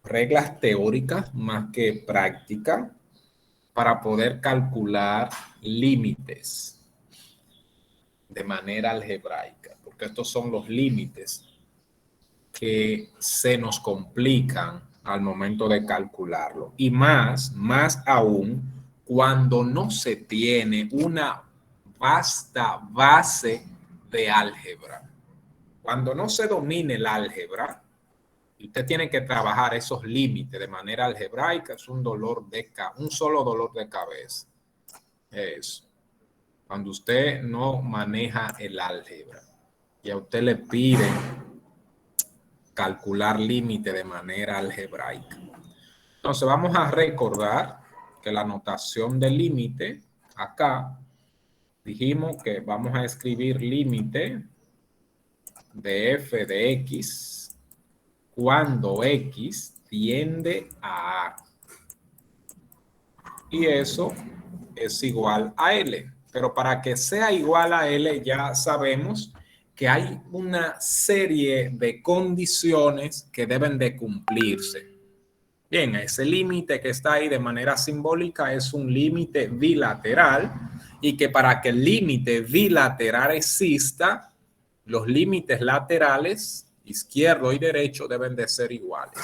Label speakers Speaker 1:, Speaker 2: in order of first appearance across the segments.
Speaker 1: reglas teóricas más que prácticas para poder calcular límites de manera algebraica, porque estos son los límites que se nos complican al momento de calcularlo. Y más aún, cuando no se tiene una vasta base de álgebra. Cuando no se domine el álgebra, y usted tiene que trabajar esos límites de manera algebraica, es un solo dolor de cabeza. Es cuando usted no maneja el álgebra y a usted le pide calcular límite de manera algebraica. Entonces vamos a recordar que la notación de límite, acá dijimos que vamos a escribir límite de f de x cuando x tiende a A. Y eso es igual a L. Pero para que sea igual a L ya sabemos que hay una serie de condiciones que deben de cumplirse. Bien, ese límite que está ahí de manera simbólica es un límite bilateral y que para que el límite bilateral exista, los límites laterales, izquierdo y derecho, deben de ser iguales.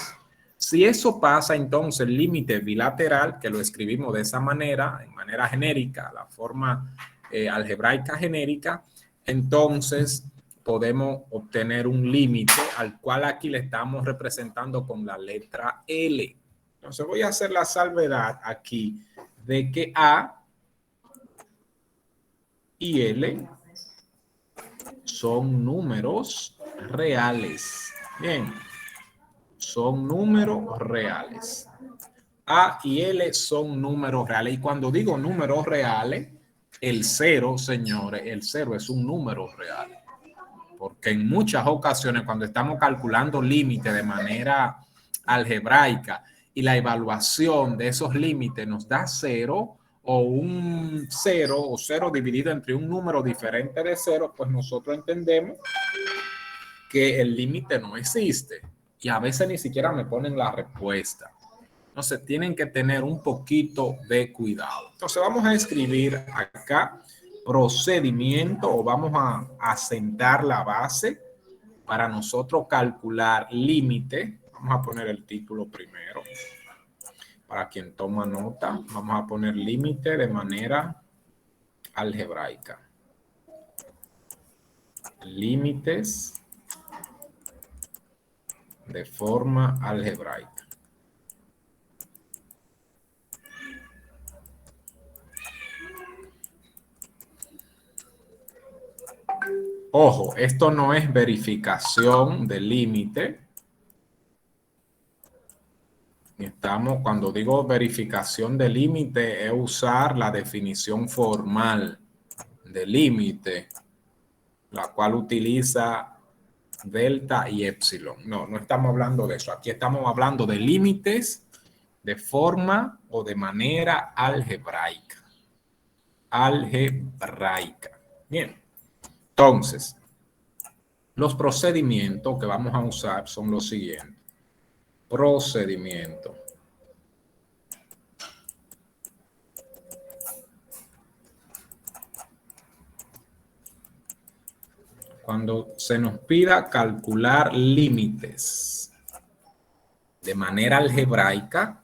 Speaker 1: Si eso pasa, entonces el límite bilateral, que lo escribimos de esa manera, en manera genérica, la forma algebraica genérica, entonces podemos obtener un límite al cual aquí le estamos representando con la letra L. Entonces voy a hacer la salvedad aquí de que A y L son números reales. Bien, son números reales. A y L son números reales. Y cuando digo números reales, el cero, señores, el cero es un número real. Porque en muchas ocasiones cuando estamos calculando límites de manera algebraica y la evaluación de esos límites nos da cero o un cero o cero dividido entre un número diferente de cero, pues nosotros entendemos que el límite no existe. Y a veces ni siquiera me ponen la respuesta. Entonces tienen que tener un poquito de cuidado. Entonces vamos a escribir acá procedimiento o vamos a sentar la base para nosotros calcular límite. Vamos a poner el título primero. Para quien toma nota, vamos a poner límite de manera algebraica. Límites de forma algebraica. Ojo, esto no es verificación de límite. Cuando digo verificación de límite, es usar la definición formal de límite, la cual utiliza delta y epsilon. No estamos hablando de eso. Aquí estamos hablando de límites de forma o de manera algebraica. Algebraica. Bien. Entonces, los procedimientos que vamos a usar son los siguientes. Procedimiento. Cuando se nos pida calcular límites de manera algebraica,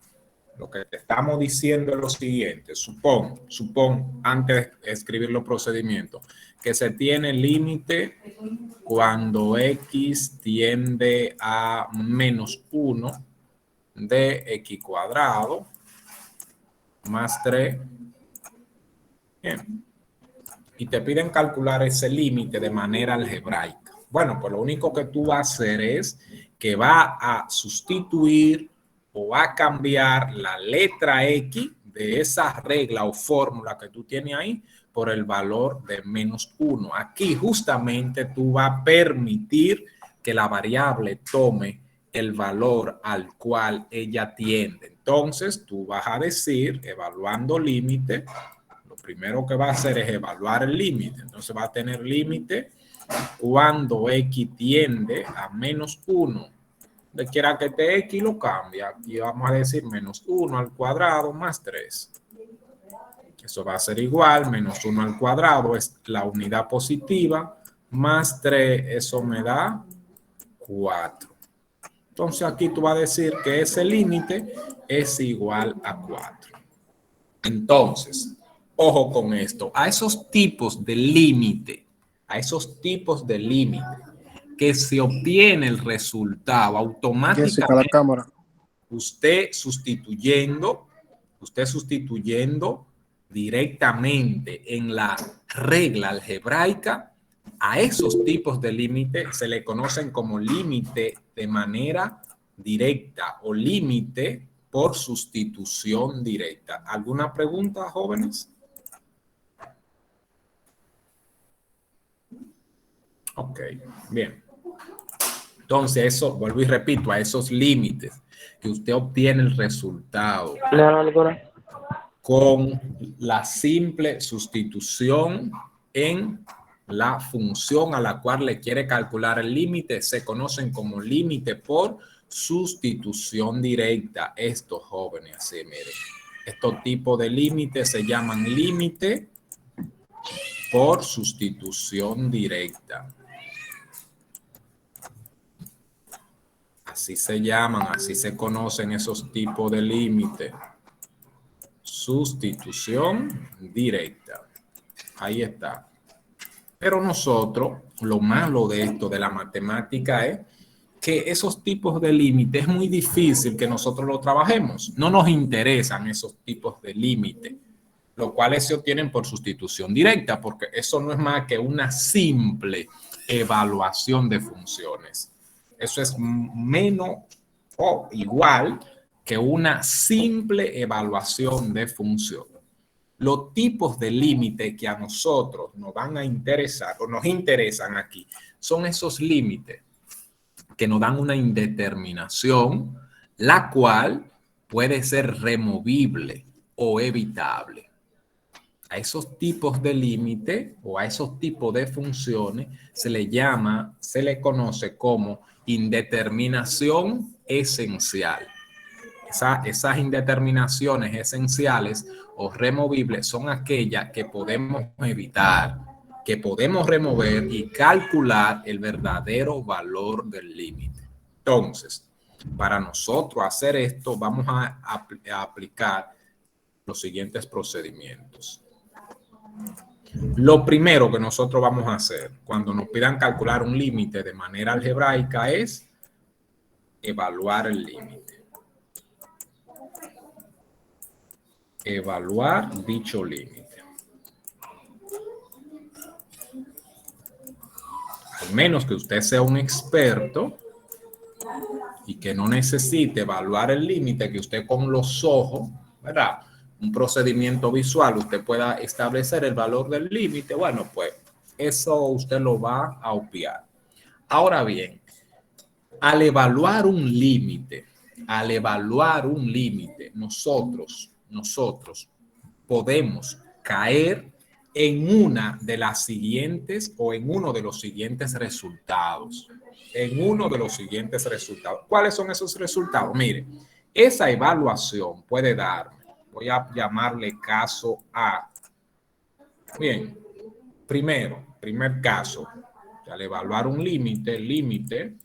Speaker 1: lo que te estamos diciendo es lo siguiente. Supón, antes de escribir los procedimientos, que se tiene límite cuando x tiende a menos 1 de x cuadrado más 3. Bien. Y te piden calcular ese límite de manera algebraica. Bueno, pues lo único que tú vas a hacer es que va a sustituir o a cambiar la letra X de esa regla o fórmula que tú tienes ahí por el valor de menos 1. Aquí justamente tú vas a permitir que la variable tome el valor al cual ella tiende. Entonces tú vas a decir, evaluando límite, lo primero que va a hacer es evaluar el límite. Entonces va a tener límite cuando x tiende a menos 1 Donde quiera que esté X lo cambia. Aquí vamos a decir menos 1 al cuadrado más 3. Eso va a ser igual, menos 1 al cuadrado es la unidad positiva, más 3, eso me da 4. Entonces aquí tú vas a decir que ese límite es igual a 4. Entonces, ojo con esto, a esos tipos de límite, que se obtiene el resultado
Speaker 2: Jessica, la
Speaker 1: automáticamente,
Speaker 2: cámara.
Speaker 1: usted sustituyendo directamente en la regla algebraica, a esos tipos de límite se le conocen como límite de manera directa o límite por sustitución directa. ¿Alguna pregunta, jóvenes? Ok, bien. Entonces, eso, vuelvo y repito, a esos límites que usted obtiene el resultado con la simple sustitución en la función a la cual le quiere calcular el límite, se conocen como límite por sustitución directa. Estos jóvenes, así miren, estos tipos de límites se llaman límite por sustitución directa. Así se llaman, así se conocen esos tipos de límite. Sustitución directa. Ahí está. Pero nosotros, lo malo de esto, de la matemática, es que esos tipos de límites es muy difícil que nosotros lo trabajemos. No nos interesan esos tipos de límites, los cuales se obtienen por sustitución directa, porque eso no es más que una simple evaluación de funciones. Eso es menos o igual que una simple evaluación de funciones. Los tipos de límite que a nosotros nos van a interesar o nos interesan aquí son esos límites que nos dan una indeterminación, la cual puede ser removible o evitable. A esos tipos de límite o a esos tipos de funciones se le conoce como indeterminación esencial. Esas indeterminaciones esenciales o removibles son aquellas que podemos evitar, que podemos remover y calcular el verdadero valor del límite. Entonces, para nosotros hacer esto, vamos a aplicar los siguientes procedimientos. Lo primero que nosotros vamos a hacer cuando nos pidan calcular un límite de manera algebraica es evaluar el límite. Evaluar dicho límite. Al menos que usted sea un experto y que no necesite evaluar el límite, que usted con los ojos, ¿verdad? Un procedimiento visual, usted pueda establecer el valor del límite, bueno, pues eso usted lo va a obviar. Ahora bien, al evaluar un límite, nosotros podemos caer en una de las siguientes o en uno de los siguientes resultados. ¿Cuáles son esos resultados? Mire, esa evaluación puede darme, voy a llamarle caso A. Bien, primer caso, al evaluar un límite, el límite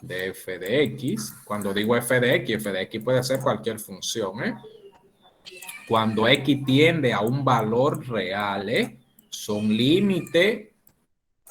Speaker 1: de f de x, cuando digo f de x puede ser cualquier función, ¿eh? Cuando x tiende a un valor real, son límites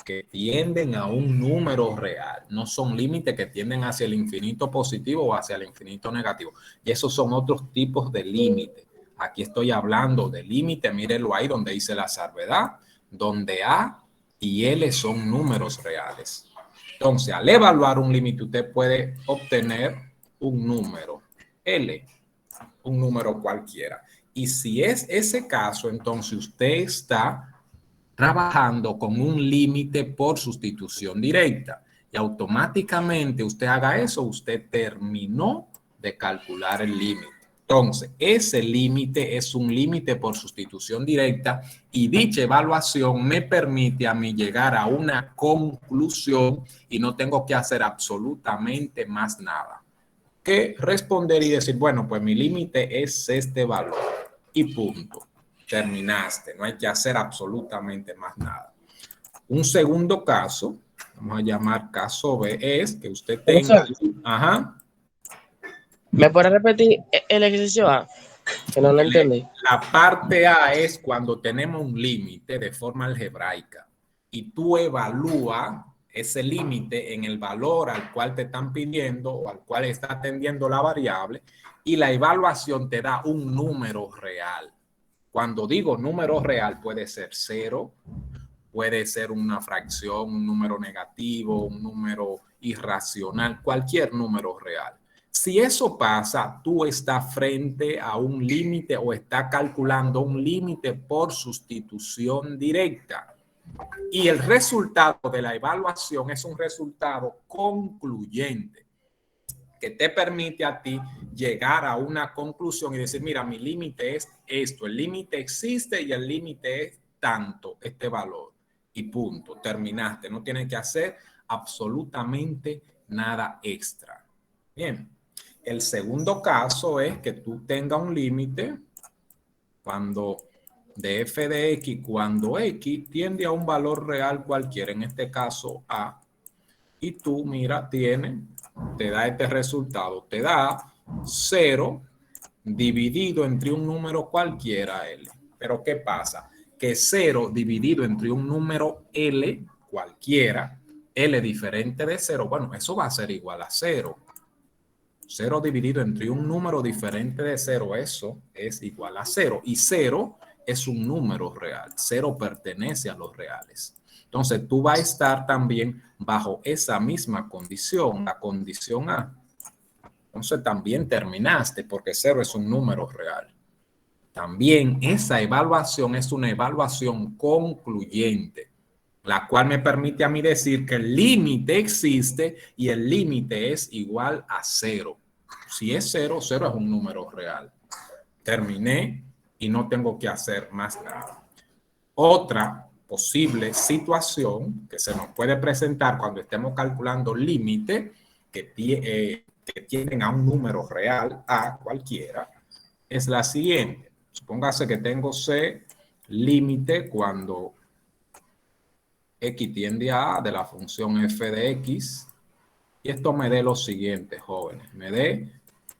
Speaker 1: que tienden a un número real, no son límites que tienden hacia el infinito positivo o hacia el infinito negativo. Y esos son otros tipos de límites. Aquí estoy hablando de límite, mírenlo ahí donde dice la salvedad, donde A y L son números reales. Entonces, al evaluar un límite, usted puede obtener un número L, un número cualquiera. Y si es ese caso, entonces usted está trabajando con un límite por sustitución directa. Y automáticamente usted haga eso, usted terminó de calcular el límite. Entonces, ese límite es un límite por sustitución directa y dicha evaluación me permite a mí llegar a una conclusión y no tengo que hacer absolutamente más nada que responder y decir, bueno, pues mi límite es este valor y punto. Terminaste, no hay que hacer absolutamente más nada. Un segundo caso, vamos a llamar caso B, es que usted tenga...
Speaker 2: Profesor,
Speaker 1: Ajá.
Speaker 2: ¿me puede repetir el ejercicio A? Que no lo entendí.
Speaker 1: La parte A es cuando tenemos un límite de forma algebraica y tú evalúas ese límite en el valor al cual te están pidiendo o al cual está atendiendo la variable y la evaluación te da un número real. Cuando digo número real puede ser 0, puede ser una fracción, un número negativo, un número irracional, cualquier número real. Si eso pasa, tú estás frente a un límite o estás calculando un límite por sustitución directa. Y el resultado de la evaluación es un resultado concluyente que te permite a ti llegar a una conclusión y decir, mira, mi límite es esto, el límite existe y el límite es tanto, este valor. Y punto, terminaste. No tienes que hacer absolutamente nada extra. Bien. El segundo caso es que tú tengas un límite cuando de f de x, cuando x tiende a un valor real cualquiera, en este caso a, y tú, mira, te da este resultado, te da 0 dividido entre un número cualquiera, L. Pero ¿qué pasa? Que 0 dividido entre un número L cualquiera, L diferente de 0, bueno, eso va a ser igual a 0. 0 dividido entre un número diferente de 0, eso es igual a 0. Y 0 es un número real. 0 pertenece a los reales. Entonces, tú vas a estar también bajo esa misma condición, la condición A. Entonces, también terminaste porque 0 es un número real. También esa evaluación es una evaluación concluyente, la cual me permite a mí decir que el límite existe y el límite es igual a 0. Si es 0, 0 es un número real. Terminé y no tengo que hacer más nada. Otra posible situación que se nos puede presentar cuando estemos calculando límite que tienen a un número real, a cualquiera, es la siguiente. Supóngase que tengo C límite cuando x tiende a A de la función f de x. Y esto me dé lo siguiente, jóvenes. Me dé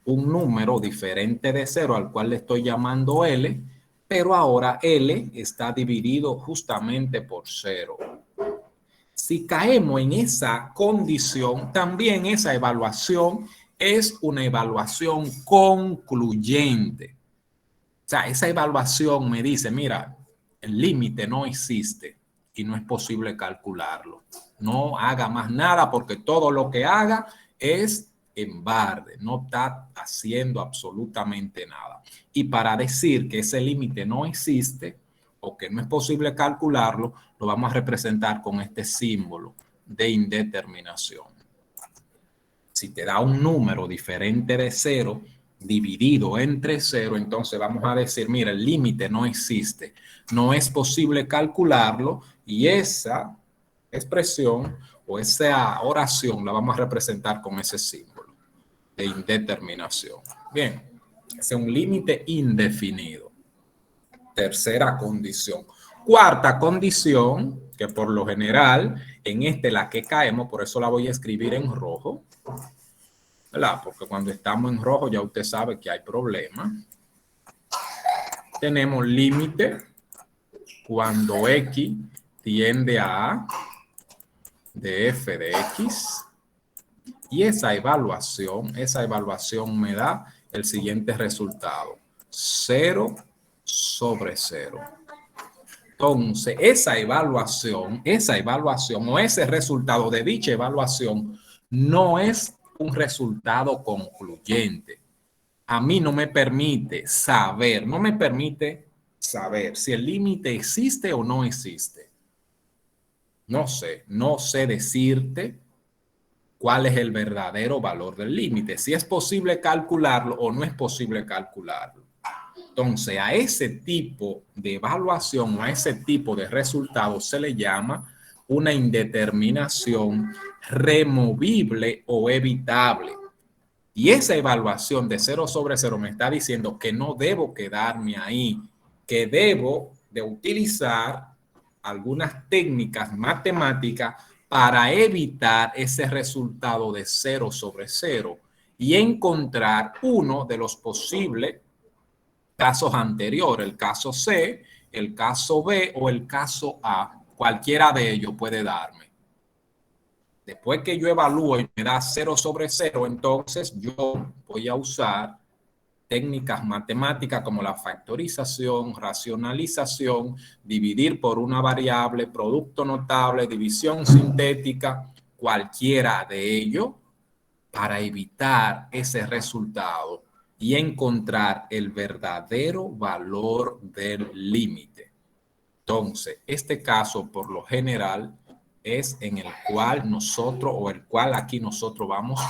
Speaker 1: un número diferente de 0 al cual le estoy llamando L, pero ahora L está dividido justamente por 0. Si caemos en esa condición, también esa evaluación es una evaluación concluyente. O sea, esa evaluación me dice, mira, el límite no existe y no es posible calcularlo. No haga más nada porque todo lo que haga es en balde, no está haciendo absolutamente nada. Y para decir que ese límite no existe o que no es posible calcularlo, lo vamos a representar con este símbolo de indeterminación. Si te da un número diferente de 0, dividido entre 0, entonces vamos a decir, mira, el límite no existe, no es posible calcularlo y esa expresión o esa oración la vamos a representar con ese símbolo de indeterminación. Bien, ese es un límite indefinido. Tercera condición. Cuarta condición, que por lo general en la que caemos, por eso la voy a escribir en rojo, ¿verdad? Porque cuando estamos en rojo ya usted sabe que hay problema. Tenemos límite cuando x tiende a A de f de x. Y esa evaluación me da el siguiente resultado. 0 sobre 0. Entonces, esa evaluación o ese resultado de dicha evaluación no es un resultado concluyente. A mí no me permite saber si el límite existe o no existe. No sé decirte cuál es el verdadero valor del límite, si es posible calcularlo o no es posible calcularlo. Entonces, a ese tipo de evaluación o a ese tipo de resultado se le llama una indeterminación removible o evitable. Y esa evaluación de 0/0 me está diciendo que no debo quedarme ahí, que debo de utilizar algunas técnicas matemáticas para evitar ese resultado de 0/0 y encontrar uno de los posibles casos anteriores, el caso C, el caso B o el caso A. Cualquiera de ellos puede darme. Después que yo evalúo y me da 0/0, entonces yo voy a usar técnicas matemáticas como la factorización, racionalización, dividir por una variable, producto notable, división sintética, cualquiera de ellos, para evitar ese resultado y encontrar el verdadero valor del límite. Entonces, este caso por lo general es en el cual nosotros o el cual aquí nosotros vamos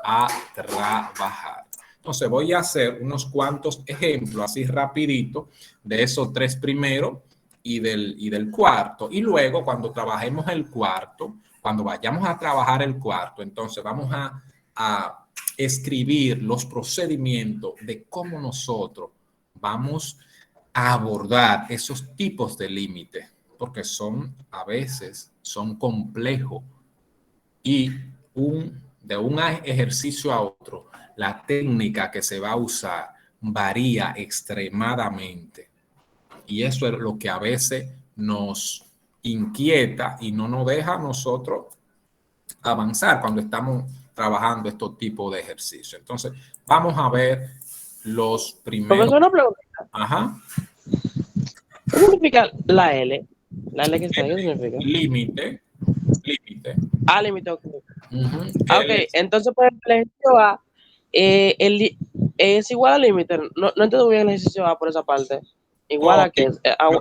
Speaker 1: a trabajar. Entonces voy a hacer unos cuantos ejemplos así rapidito de esos tres primeros y del cuarto. Y luego cuando trabajemos el cuarto, cuando vayamos a trabajar el cuarto, entonces vamos a escribir los procedimientos de cómo nosotros vamos a abordar esos tipos de límites, porque a veces son complejos y de un ejercicio a otro, la técnica que se va a usar varía extremadamente. Y eso es lo que a veces nos inquieta y no nos deja a nosotros avanzar cuando estamos trabajando estos tipos de ejercicios. Entonces, vamos a ver los primeros.
Speaker 2: Profesor, una pregunta.
Speaker 1: Ajá.
Speaker 2: ¿Qué significa la L? La L que está ahí, ¿qué significa?
Speaker 1: Límite.
Speaker 2: Ah, límite. Okay.
Speaker 1: Ok,
Speaker 2: Entonces, por ejemplo, el ejercicio A es igual al límite. No entiendo bien el ejercicio A por esa parte. Igual a que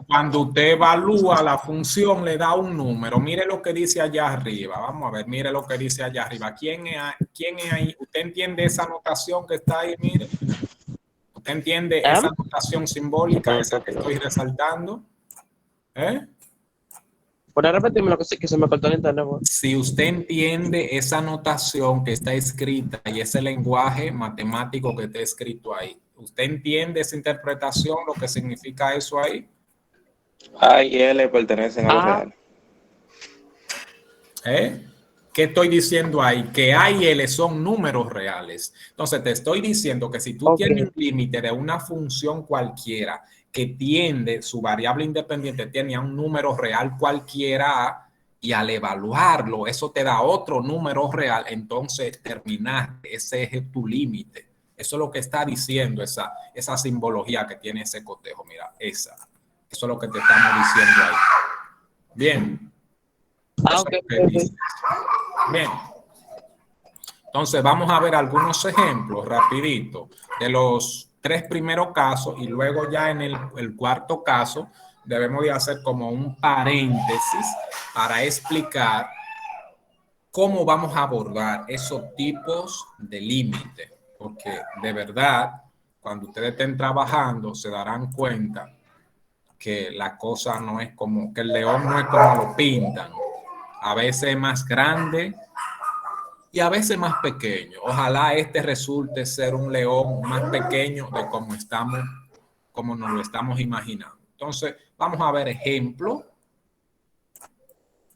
Speaker 1: cuando usted evalúa la función, le da un número. Mire lo que dice allá arriba. Vamos a ver, mire lo que dice allá arriba. ¿Quién es ahí? ¿Usted entiende esa notación que está ahí? Mire. ¿Usted entiende esa notación simbólica, esa que estoy resaltando?
Speaker 2: ¿Puede repetirme lo que se me cortó el internet?
Speaker 1: Si usted entiende esa notación que está escrita y ese lenguaje matemático que está escrito ahí, ¿usted entiende esa interpretación, lo que significa eso ahí?
Speaker 3: A y L pertenecen a lo real.
Speaker 1: ¿Qué estoy diciendo ahí? Que A y L son números reales. Entonces te estoy diciendo que si tú tienes un límite de una función cualquiera que tiende, su variable independiente tiene a un número real cualquiera y al evaluarlo, eso te da otro número real, entonces terminaste, ese es tu límite. Eso es lo que está diciendo esa simbología que tiene ese cotejo. Mira, eso es lo que te estamos diciendo ahí. Bien. Bien. Entonces vamos a ver algunos ejemplos rapidito de los tres primeros casos y luego ya en el cuarto caso debemos de hacer como un paréntesis para explicar cómo vamos a abordar esos tipos de límites, porque de verdad cuando ustedes estén trabajando se darán cuenta que la cosa no es como, que el león no es como lo pintan. A veces más grande y a veces más pequeño. Ojalá este resulte ser un león más pequeño de como nos lo estamos imaginando. Entonces, vamos a ver ejemplos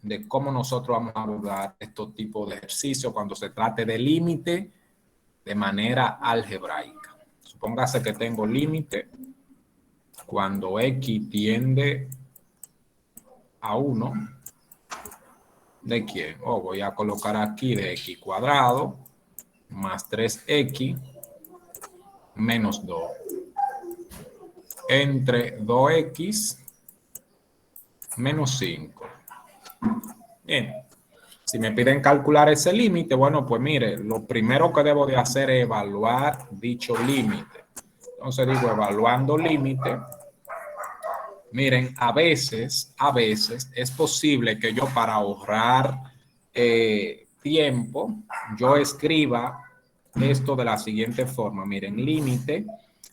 Speaker 1: de cómo nosotros vamos a abordar estos tipos de ejercicios cuando se trate de límite de manera algebraica. Supóngase que tengo límite cuando x tiende a 1. ¿De quién? Voy a colocar aquí de x cuadrado más 3x menos 2 entre 2x menos 5. Bien, si me piden calcular ese límite, bueno, pues mire, lo primero que debo de hacer es evaluar dicho límite. Entonces digo, evaluando límite, miren, a veces es posible que yo para ahorrar tiempo yo escriba esto de la siguiente forma. Miren, límite.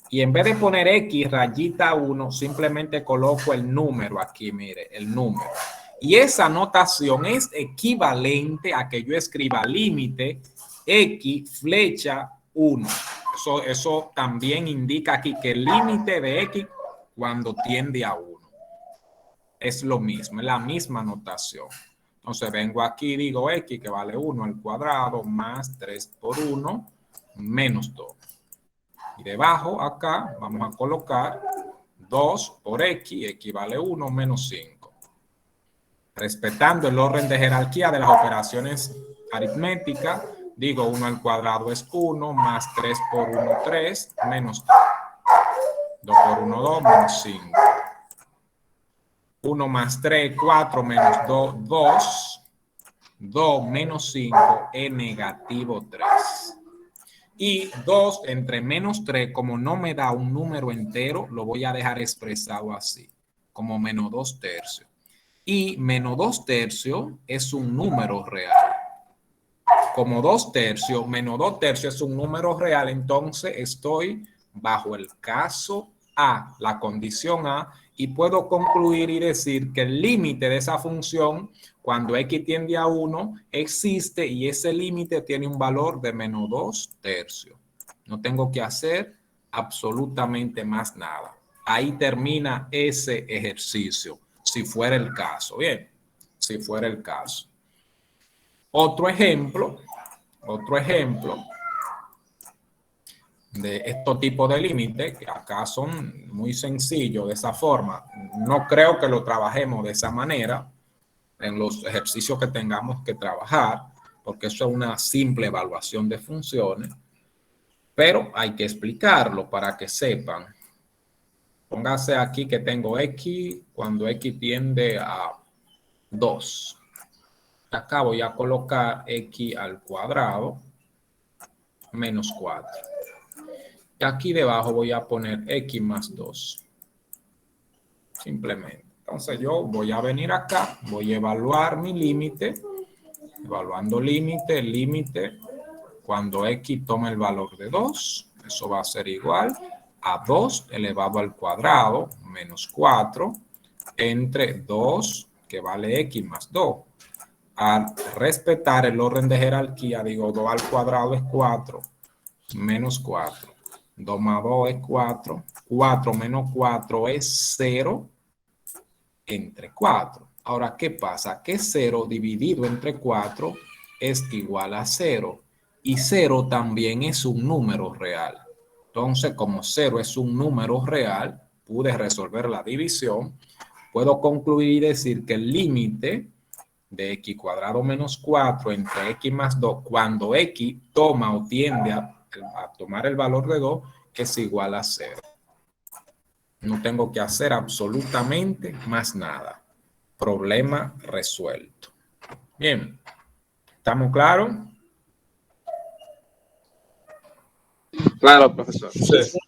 Speaker 1: Y en vez de poner X rayita 1, simplemente coloco el número aquí, mire, el número. Y esa notación es equivalente a que yo escriba límite X flecha 1. Eso también indica aquí que el límite de X cuando tiende a 1. Es lo mismo, es la misma notación. Entonces vengo aquí y digo X que vale 1 al cuadrado más 3 por 1 menos 2. Y debajo acá vamos a colocar 2 por X, X vale 1 menos 5. Respetando el orden de jerarquía de las operaciones aritméticas, digo 1 al cuadrado es 1, más 3 por 1, 3, menos 2 por 1, 2, menos 5. 1 más 3, 4, menos 2, 2. 2 menos 5 es negativo 3. Y 2 entre menos 3, como no me da un número entero, lo voy a dejar expresado así, como menos 2 tercios. Y menos 2 tercios es un número real. Como 2 tercios, menos 2 tercios es un número real, entonces estoy bajo el caso A, la condición A, y puedo concluir y decir que el límite de esa función, cuando X tiende a 1, existe y ese límite tiene un valor de menos 2 tercios. No tengo que hacer absolutamente más nada. Ahí termina ese ejercicio, si fuera el caso. Bien, si fuera el caso. Otro ejemplo de estos tipos de límites, que acá son muy sencillos de esa forma. No creo que lo trabajemos de esa manera en los ejercicios que tengamos que trabajar, porque eso es una simple evaluación de funciones, pero hay que explicarlo para que sepan. Póngase aquí que tengo X cuando X tiende a 2. Acá voy a colocar X al cuadrado menos 4. Y aquí debajo voy a poner X más 2. Simplemente. Entonces yo voy a venir acá, voy a evaluar mi límite. Evaluando límite, cuando X toma el valor de 2, eso va a ser igual a 2 elevado al cuadrado menos 4 entre 2, que vale X más 2. Al respetar el orden de jerarquía, digo 2 al cuadrado es 4 menos 4. 2 más 2 es 4. 4 menos 4 es 0 entre 4. Ahora, ¿qué pasa? Que 0 dividido entre 4 es igual a 0. Y 0 también es un número real. Entonces, como 0 es un número real, pude resolver la división. Puedo concluir y decir que el límite de X cuadrado menos 4 entre X más 2, cuando X toma o tiende a tomar el valor de 2, es igual a 0. No tengo que hacer absolutamente más nada. Problema resuelto. Bien, ¿estamos claros?
Speaker 3: Claro, profesor.
Speaker 1: Sí.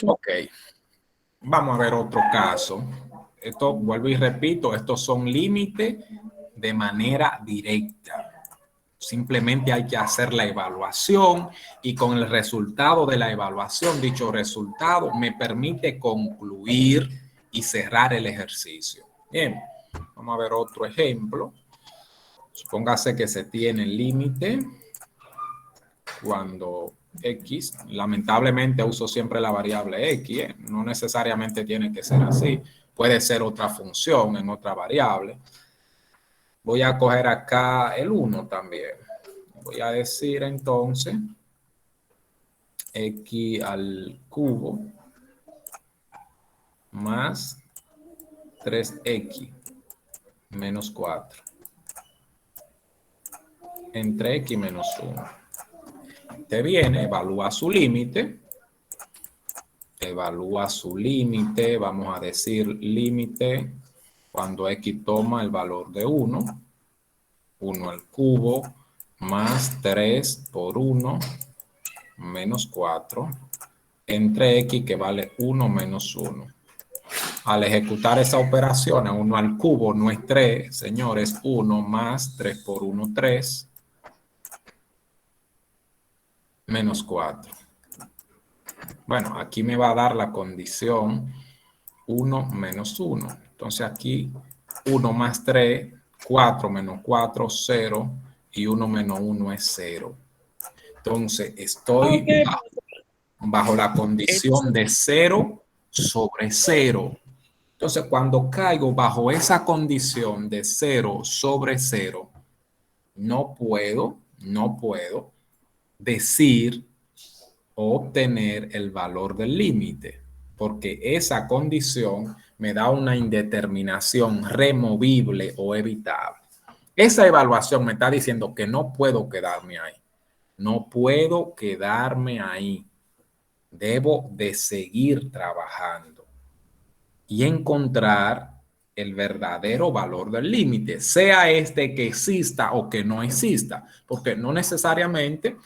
Speaker 1: Ok. Vamos a ver otro caso. Esto, vuelvo y repito, estos son límites de manera directa. Simplemente hay que hacer la evaluación y con el resultado de la evaluación, dicho resultado me permite concluir y cerrar el ejercicio. Bien, vamos a ver otro ejemplo. Supóngase que se tiene el límite cuando X, lamentablemente uso siempre la variable X, no necesariamente tiene que ser así, puede ser otra función en otra variable. Voy a coger acá el 1 también. Voy a decir entonces X al cubo más 3X menos 4 entre X menos 1. Te viene, evalúa su límite. Evalúa su límite. Vamos a decir límite cuando X toma el valor de 1. 1 al cubo más 3 por 1 menos 4 entre X que vale 1 menos 1. Al ejecutar esa operación, 1 al cubo no es 3, señores, 1 más 3 por 1, 3, menos 4. Bueno, aquí me va a dar la condición 1 menos 1. Entonces aquí 1 más 3, 4 menos 4, 0, y 1 menos 1 es 0. Entonces estoy
Speaker 2: Okay.
Speaker 1: bajo la condición de 0 sobre 0. Entonces cuando caigo bajo esa condición de 0 sobre 0, no puedo decir o obtener el valor del límite, porque esa condición me da una indeterminación removible o evitable. Esa evaluación me está diciendo que no puedo quedarme ahí. No puedo quedarme ahí. Debo de seguir trabajando y encontrar el verdadero valor del límite, sea este que exista o que no exista, porque no necesariamente,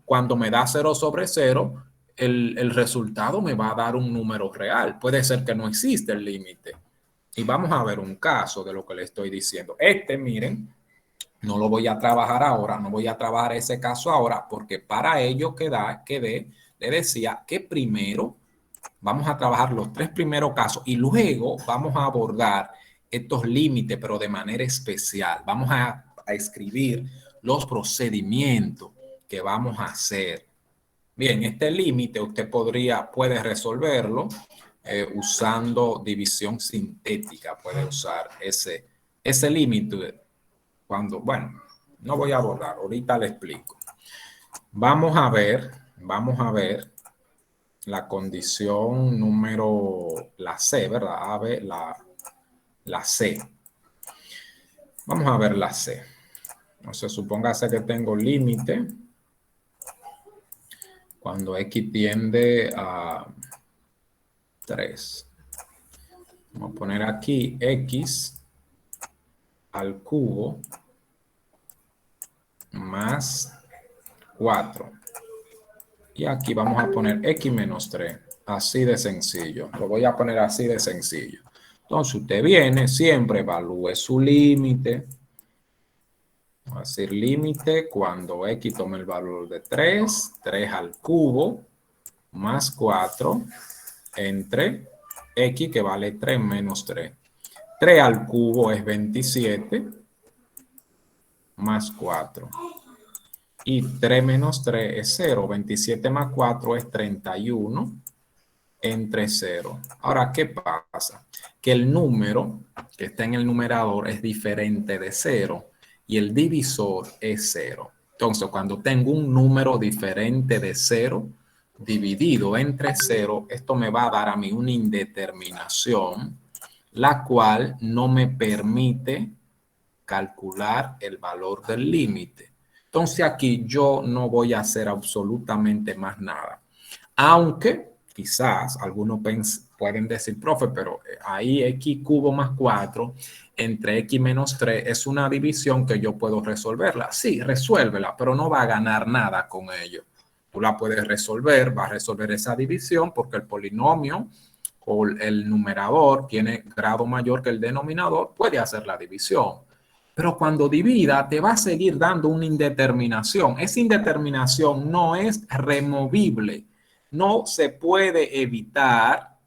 Speaker 1: cuando me da 0 sobre 0, el resultado me va a dar un número real. Puede ser que no existe el límite. Y vamos a ver un caso de lo que le estoy diciendo. Miren, no lo voy a trabajar ahora, no voy a trabajar ese caso ahora, porque para ello le decía que primero vamos a trabajar los 3 primeros casos y luego vamos a abordar estos límites, pero de manera especial. Vamos a escribir los procedimientos que vamos a hacer. Bien, este límite usted puede resolverlo usando división sintética. Puede usar ese límite cuando, bueno, no voy a abordar, ahorita le explico. Vamos a ver la condición número, la C, ¿verdad? A, B, la C. Vamos a ver la C. Entonces, supóngase que tengo límite cuando X tiende a 3. Vamos a poner aquí X al cubo más 4. Y aquí vamos a poner X menos 3. Así de sencillo. Lo voy a poner así de sencillo. Entonces usted viene, siempre evalúe su límite. Va a decir límite cuando X tome el valor de 3, 3 al cubo, más 4, entre X que vale 3 menos 3. 3 al cubo es 27, más 4. Y 3 menos 3 es 0. 27 más 4 es 31 entre 0. Ahora, ¿qué pasa? Que el número que está en el numerador es diferente de 0 y el divisor es 0. Entonces, cuando tengo un número diferente de 0 dividido entre 0, esto me va a dar a mí una indeterminación, la cual no me permite calcular el valor del límite. Entonces aquí yo no voy a hacer absolutamente más nada. Aunque quizás algunos pueden decir, profe, pero ahí X cubo más 4 entre X menos 3 es una división que yo puedo resolverla. Sí, resuélvela, pero no va a ganar nada con ello. Tú la puedes resolver, va a resolver esa división porque el polinomio o el numerador tiene grado mayor que el denominador, puede hacer la división. Pero cuando divida, te va a seguir dando una indeterminación. Esa indeterminación no es removible. No se puede evitar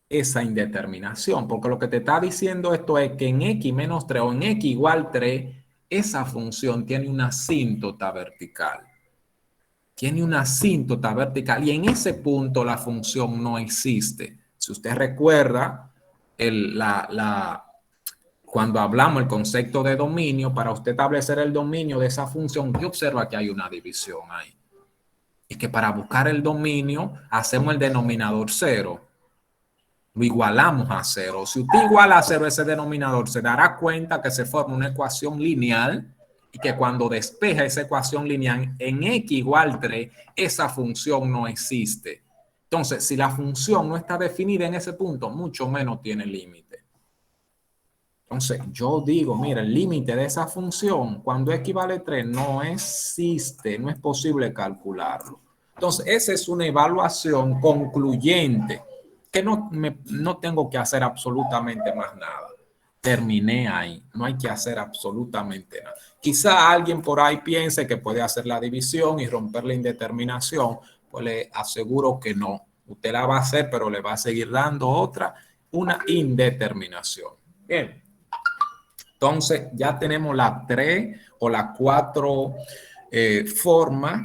Speaker 1: esa indeterminación, porque lo que te está diciendo esto es que en X menos 3 o en X igual 3, esa función tiene una asíntota vertical. Tiene una asíntota vertical y en ese punto la función no existe. Si usted recuerda, cuando hablamos el concepto de dominio, para usted establecer el dominio de esa función, usted observa que hay una división ahí. Y que para buscar el dominio, hacemos el denominador 0. Lo igualamos a 0. Si usted iguala a 0 ese denominador, se dará cuenta que se forma una ecuación lineal y que cuando despeja esa ecuación lineal en X igual 3, esa función no existe. Entonces, si la función no está definida en ese punto, mucho menos tiene límite. Entonces, yo digo, mira, el límite de esa función, cuando X vale 3, no existe, no es posible calcularlo. Entonces, esa es una evaluación concluyente, que no tengo que hacer absolutamente más nada. Terminé ahí, no hay que hacer absolutamente nada. Quizá alguien por ahí piense que puede hacer la división y romper la indeterminación, pues le aseguro que no. Usted la va a hacer, pero le va a seguir dando una indeterminación. Bien. Entonces, ya tenemos las 3 o las 4 formas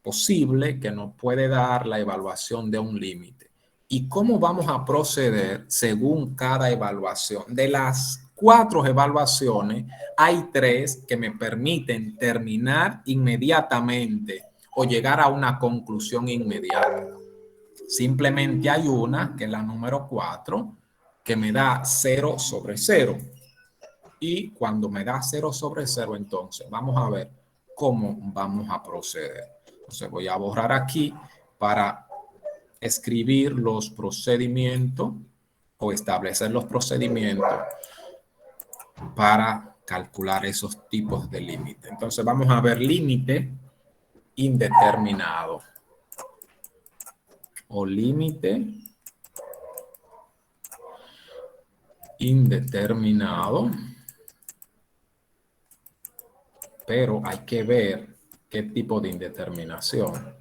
Speaker 1: posibles que nos puede dar la evaluación de un límite. ¿Y cómo vamos a proceder según cada evaluación? De las 4 evaluaciones, hay 3 que me permiten terminar inmediatamente o llegar a una conclusión inmediata. Simplemente hay una, que es la número 4, que me da 0 sobre 0. Y cuando me da 0 sobre 0, entonces vamos a ver cómo vamos a proceder. Entonces voy a borrar aquí para escribir los procedimientos o establecer los procedimientos para calcular esos tipos de límite. Entonces vamos a ver límite indeterminado o límite indeterminado. Pero hay que ver qué tipo de indeterminación.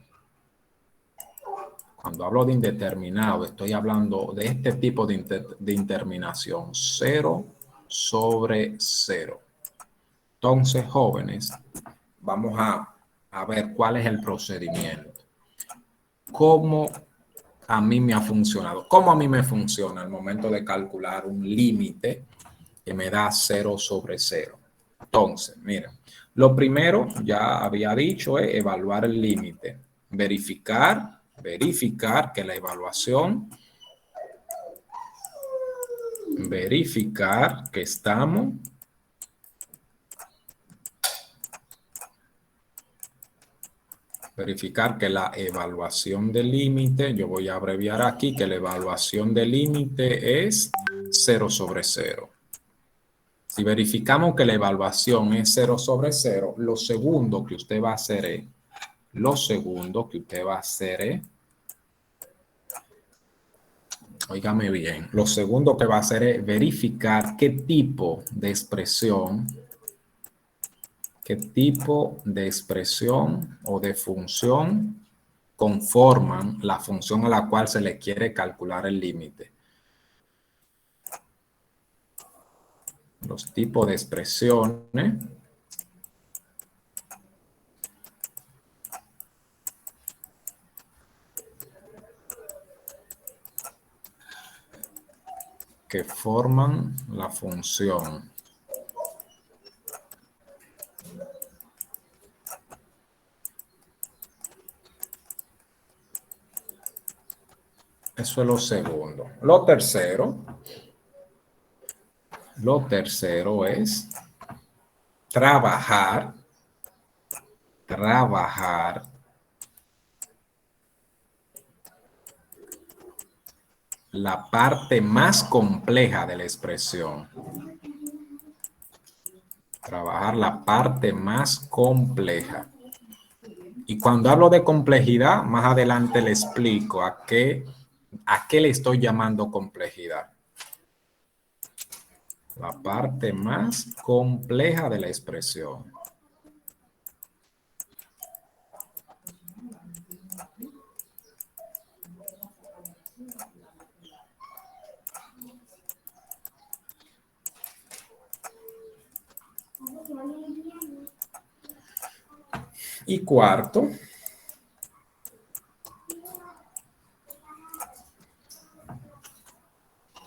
Speaker 1: Cuando hablo de indeterminado, estoy hablando de este tipo de indeterminación, 0 sobre 0. Entonces, jóvenes, vamos a ver cuál es el procedimiento. ¿Cómo a mí me ha funcionado? ¿Cómo a mí me funciona al momento de calcular un límite que me da 0 sobre 0? Entonces, miren, lo primero, ya había dicho, es evaluar el límite. Verificar que la evaluación, verificar que estamos verificar que la evaluación del límite, yo voy a abreviar aquí que la evaluación del límite es 0 sobre 0. Si verificamos que la evaluación es 0 sobre 0, lo segundo que usted va a hacer es, óigame bien, lo segundo que va a hacer es verificar qué tipo de expresión o de función conforman la función a la cual se le quiere calcular el límite. Los tipos de expresiones que forman la función. Eso es lo segundo. Lo tercero es trabajar la parte más compleja de la expresión. Trabajar la parte más compleja. Y cuando hablo de complejidad, más adelante le explico a qué le estoy llamando complejidad. La parte más compleja de la expresión. Y cuarto,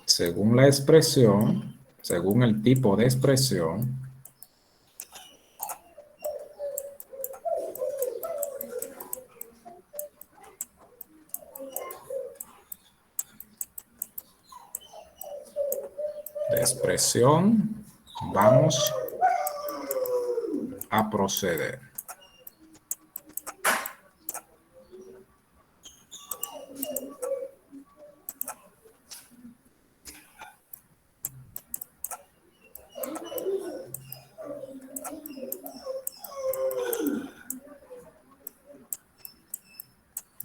Speaker 1: según la expresión, según el tipo de expresión, vamos a proceder.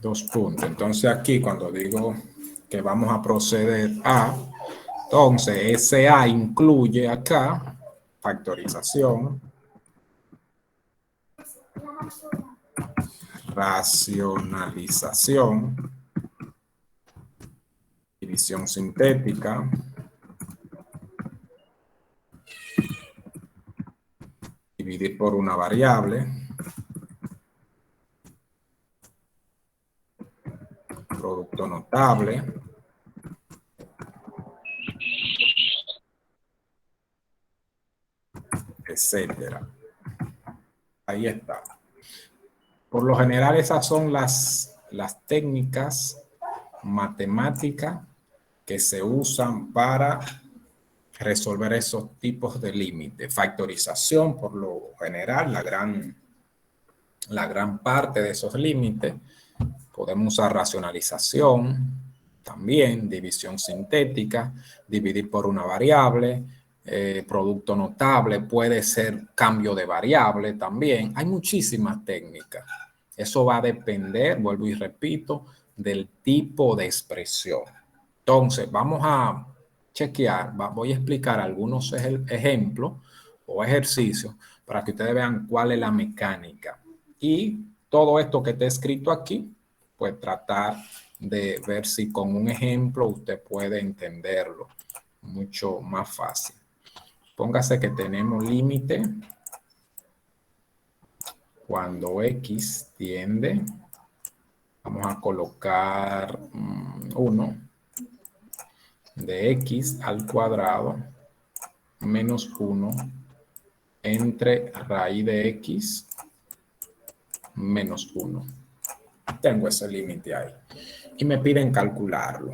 Speaker 1: 2 puntos. Entonces aquí cuando digo que vamos a proceder a, entonces ese A incluye acá factorización, racionalización, división sintética, dividir por una variable, producto notable, etcétera. Ahí está. Por lo general esas son las técnicas matemáticas que se usan para resolver esos tipos de límites. Factorización, por lo general, la gran parte de esos límites. Podemos usar racionalización, también división sintética, dividir por una variable, producto notable, puede ser cambio de variable también. Hay muchísimas técnicas. Eso va a depender, vuelvo y repito, del tipo de expresión. Entonces, vamos a chequear, voy a explicar algunos ejemplos o ejercicios para que ustedes vean cuál es la mecánica. Y todo esto que está escrito aquí, pues tratar de ver si con un ejemplo usted puede entenderlo mucho más fácil. Póngase que tenemos límite cuando x tiende, vamos a colocar 1 de x al cuadrado menos 1 entre raíz de x menos 1. Tengo ese límite ahí y me piden calcularlo.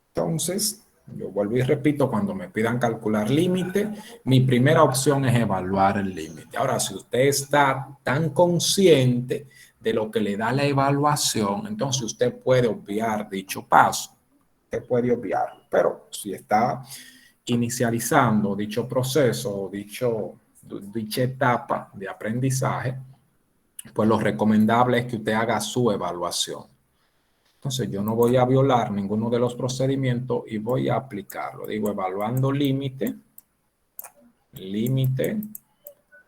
Speaker 1: Entonces, yo vuelvo y repito, cuando me pidan calcular límite, mi primera opción es evaluar el límite. Ahora, si usted está tan consciente de lo que le da la evaluación, entonces usted puede obviar dicho paso. Usted puede obviarlo, pero si está inicializando dicho proceso, dicha etapa de aprendizaje, pues lo recomendable es que usted haga su evaluación. Entonces yo no voy a violar ninguno de los procedimientos y voy a aplicarlo. Digo, evaluando límite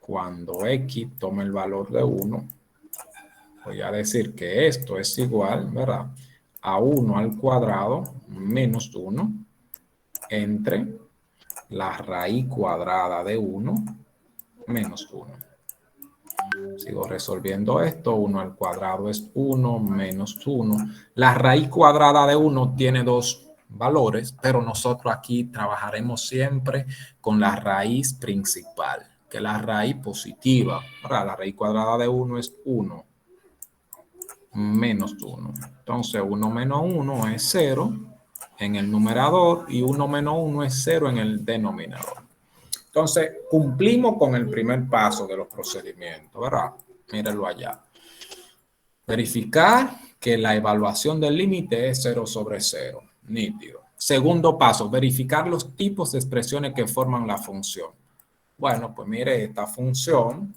Speaker 1: cuando x toma el valor de 1. Voy a decir que esto es igual, ¿verdad?, a 1 al cuadrado menos 1 entre la raíz cuadrada de 1 menos 1. Sigo resolviendo esto. 1 al cuadrado es 1 menos 1. La raíz cuadrada de 1 tiene 2 valores, pero nosotros aquí trabajaremos siempre con la raíz principal, que es la raíz positiva. Ahora, la raíz cuadrada de 1 es 1 menos 1. Entonces, 1 menos 1 es 0 en el numerador y 1 menos 1 es 0 en el denominador. Entonces, cumplimos con el primer paso de los procedimientos, ¿verdad? Mírenlo allá. Verificar que la evaluación del límite es 0 sobre 0. Nítido. Segundo paso, verificar los tipos de expresiones que forman la función. Bueno, pues mire, esta función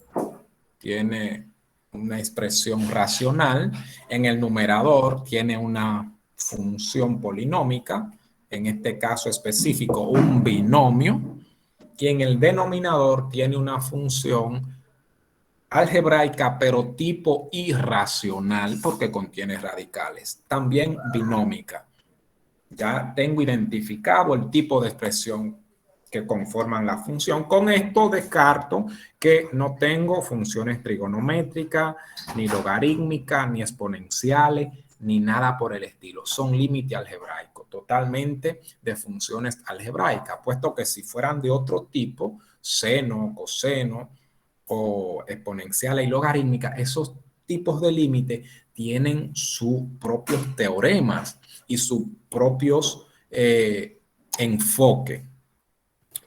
Speaker 1: tiene una expresión racional. En el numerador tiene una función polinómica, en este caso específico, un binomio. Y en el denominador tiene una función algebraica, pero tipo irracional, porque contiene radicales. También binómica. Ya tengo identificado el tipo de expresión que conforman la función. Con esto descarto que no tengo funciones trigonométricas, ni logarítmicas, ni exponenciales, ni nada por el estilo. Son límite algebraico, totalmente de funciones algebraicas, puesto que si fueran de otro tipo, seno, coseno o exponenciales y logarítmicas, esos tipos de límite tienen sus propios teoremas y sus propios enfoques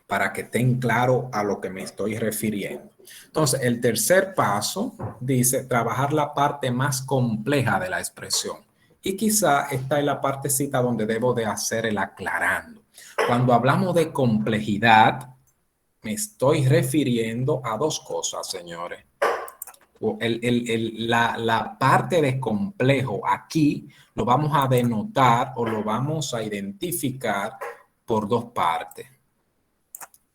Speaker 1: para que estén claros a lo que me estoy refiriendo. Entonces, el tercer paso dice trabajar la parte más compleja de la expresión. Y quizá esta es la partecita donde debo de hacer el aclarando. Cuando hablamos de complejidad, me estoy refiriendo a dos cosas, señores. la parte de complejo aquí lo vamos a denotar o lo vamos a identificar por dos partes.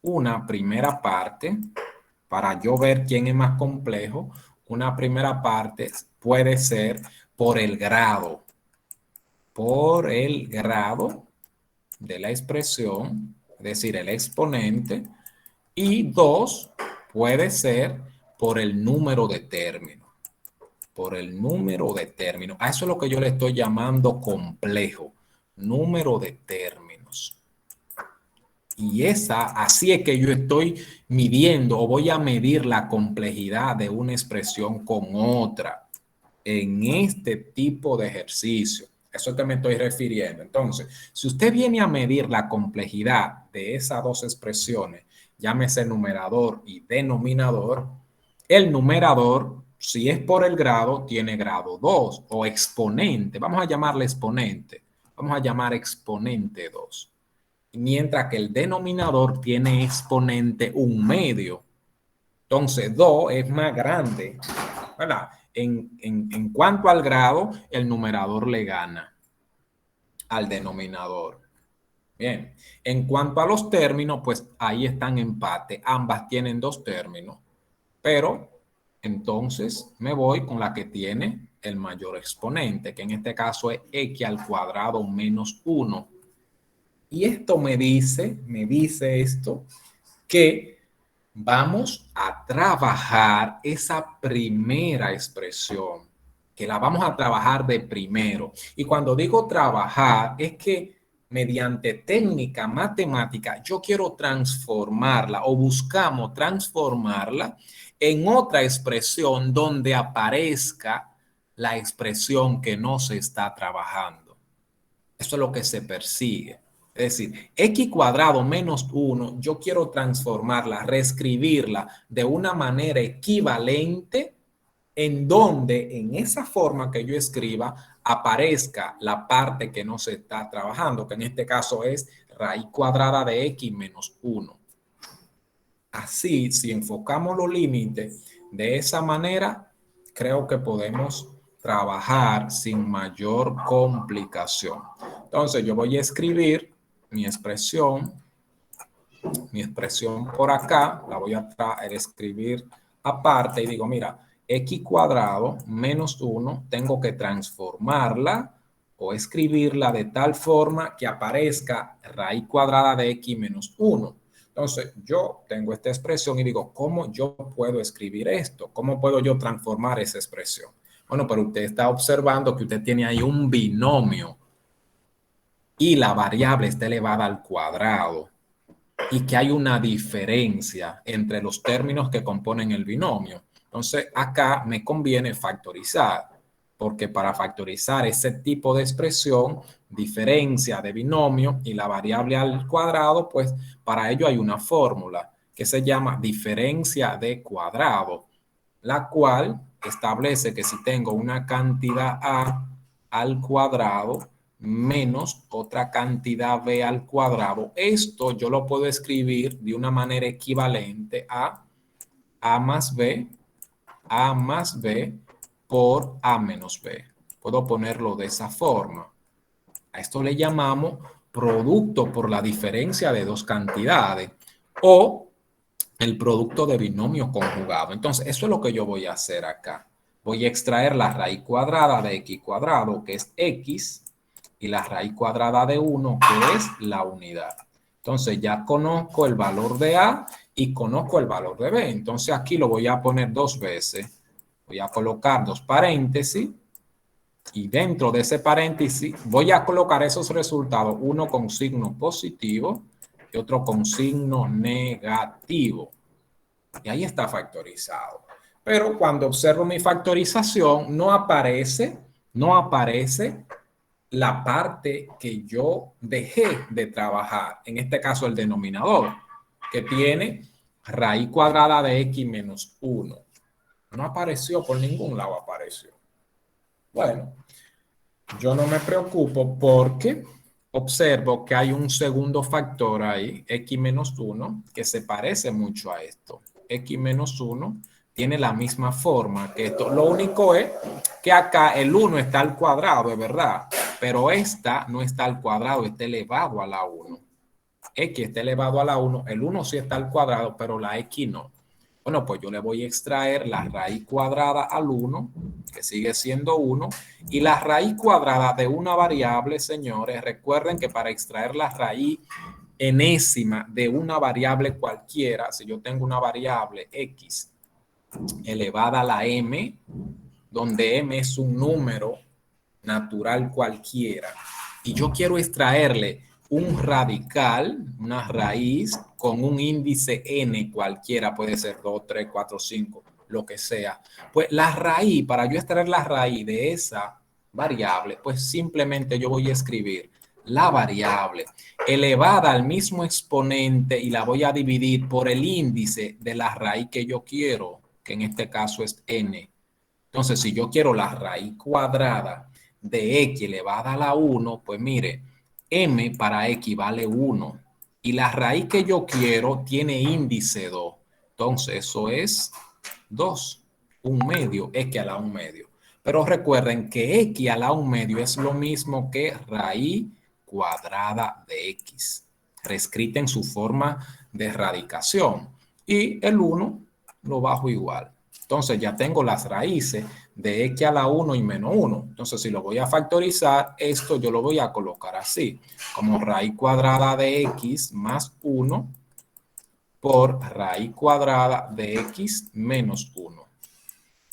Speaker 1: Una primera parte, para yo ver quién es más complejo, una primera parte puede ser por el grado de la expresión, es decir, el exponente, y dos, puede ser por el número de términos. Por el número de términos. A eso es lo que yo le estoy llamando complejo. Número de términos. Y así es que yo estoy midiendo o voy a medir la complejidad de una expresión con otra en este tipo de ejercicio. Eso es que me estoy refiriendo. Entonces, si usted viene a medir la complejidad de esas dos expresiones, llámese numerador y denominador, el numerador, si es por el grado, tiene grado 2 o exponente. Vamos a llamarle exponente. Vamos a llamar exponente 2. Mientras que el denominador tiene exponente 1/2. Entonces, 2 es más grande, ¿verdad? En cuanto al grado, el numerador le gana al denominador. Bien, en cuanto a los términos, pues ahí están empate. Ambas tienen 2 términos, pero entonces me voy con la que tiene el mayor exponente, que en este caso es x al cuadrado menos 1. Y esto me dice esto, que vamos a trabajar esa primera expresión, que la vamos a trabajar de primero. Y cuando digo trabajar, es que mediante técnica matemática, yo quiero transformarla o buscamos transformarla en otra expresión donde aparezca la expresión que no se está trabajando. Eso es lo que se persigue. Es decir, x cuadrado menos 1, yo quiero transformarla, reescribirla de una manera equivalente en donde en esa forma que yo escriba aparezca la parte que no se está trabajando, que en este caso es raíz cuadrada de x menos 1. Así, si enfocamos los límites de esa manera, creo que podemos trabajar sin mayor complicación. Entonces, yo voy a escribir mi expresión por acá, la voy a escribir aparte y digo, mira, x cuadrado menos 1, tengo que transformarla o escribirla de tal forma que aparezca raíz cuadrada de x menos 1. Entonces, yo tengo esta expresión y digo, ¿cómo yo puedo escribir esto? ¿Cómo puedo yo transformar esa expresión? Bueno, pero usted está observando que usted tiene ahí un binomio y la variable está elevada al cuadrado y que hay una diferencia entre los términos que componen el binomio. Entonces, acá me conviene factorizar, porque para factorizar ese tipo de expresión, diferencia de binomio y la variable al cuadrado, pues para ello hay una fórmula que se llama diferencia de cuadrado, la cual establece que si tengo una cantidad A al cuadrado menos otra cantidad B al cuadrado, esto yo lo puedo escribir de una manera equivalente a A más B por A menos B. Puedo ponerlo de esa forma. A esto le llamamos producto por la diferencia de dos cantidades o el producto de binomio conjugado. Entonces, eso es lo que yo voy a hacer acá. Voy a extraer la raíz cuadrada de x cuadrado, que es x, y la raíz cuadrada de 1, que es la unidad. Entonces, ya conozco el valor de A y conozco el valor de B. Entonces, aquí lo voy a poner 2 veces. Voy a colocar 2 paréntesis y dentro de ese paréntesis voy a colocar esos resultados, uno con signo positivo y otro con signo negativo. Y ahí está factorizado. Pero cuando observo mi factorización, no aparece la parte que yo dejé de trabajar. En este caso, el denominador, que tiene raíz cuadrada de x menos 1. No apareció, por ningún lado apareció. Bueno, yo no me preocupo porque observo que hay un segundo factor ahí, x menos 1, que se parece mucho a esto. X menos 1 tiene la misma forma que esto. Lo único es que acá el 1 está al cuadrado, es verdad, pero esta no está al cuadrado, está elevado a la 1. X está elevado a la 1, el 1 sí está al cuadrado, pero la X no. Bueno, pues yo le voy a extraer la raíz cuadrada al 1, que sigue siendo 1, y la raíz cuadrada de una variable, señores, recuerden que para extraer la raíz enésima de una variable cualquiera, si yo tengo una variable X elevada a la m, donde m es un número natural cualquiera, y yo quiero extraerle un radical, una raíz con un índice n cualquiera, puede ser 2, 3, 4, 5, lo que sea. Pues la raíz, para yo extraer la raíz de esa variable, pues simplemente yo voy a escribir la variable elevada al mismo exponente y la voy a dividir por el índice de la raíz que yo quiero, que en este caso es n. Entonces, si yo quiero la raíz cuadrada de x elevada a la 1, pues mire, m para x vale 1 y la raíz que yo quiero tiene índice 2. Entonces, eso es 2, un medio, x a la 1 medio. Pero recuerden que x a la 1 medio es lo mismo que raíz cuadrada de x, reescrita en su forma de radicación. Y el 1 lo bajo igual. Entonces ya tengo las raíces de x a la 1 y menos 1. Entonces si lo voy a factorizar, esto yo lo voy a colocar así, como raíz cuadrada de x más 1 por raíz cuadrada de x menos 1.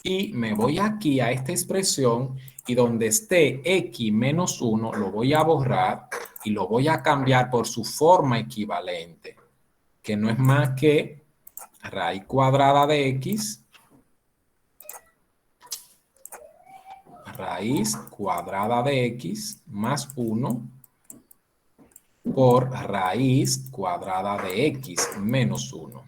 Speaker 1: Y me voy aquí a esta expresión y donde esté x menos 1 lo voy a borrar y lo voy a cambiar por su forma equivalente, que no es más que raíz cuadrada de x raíz cuadrada de x más 1 por raíz cuadrada de x menos 1.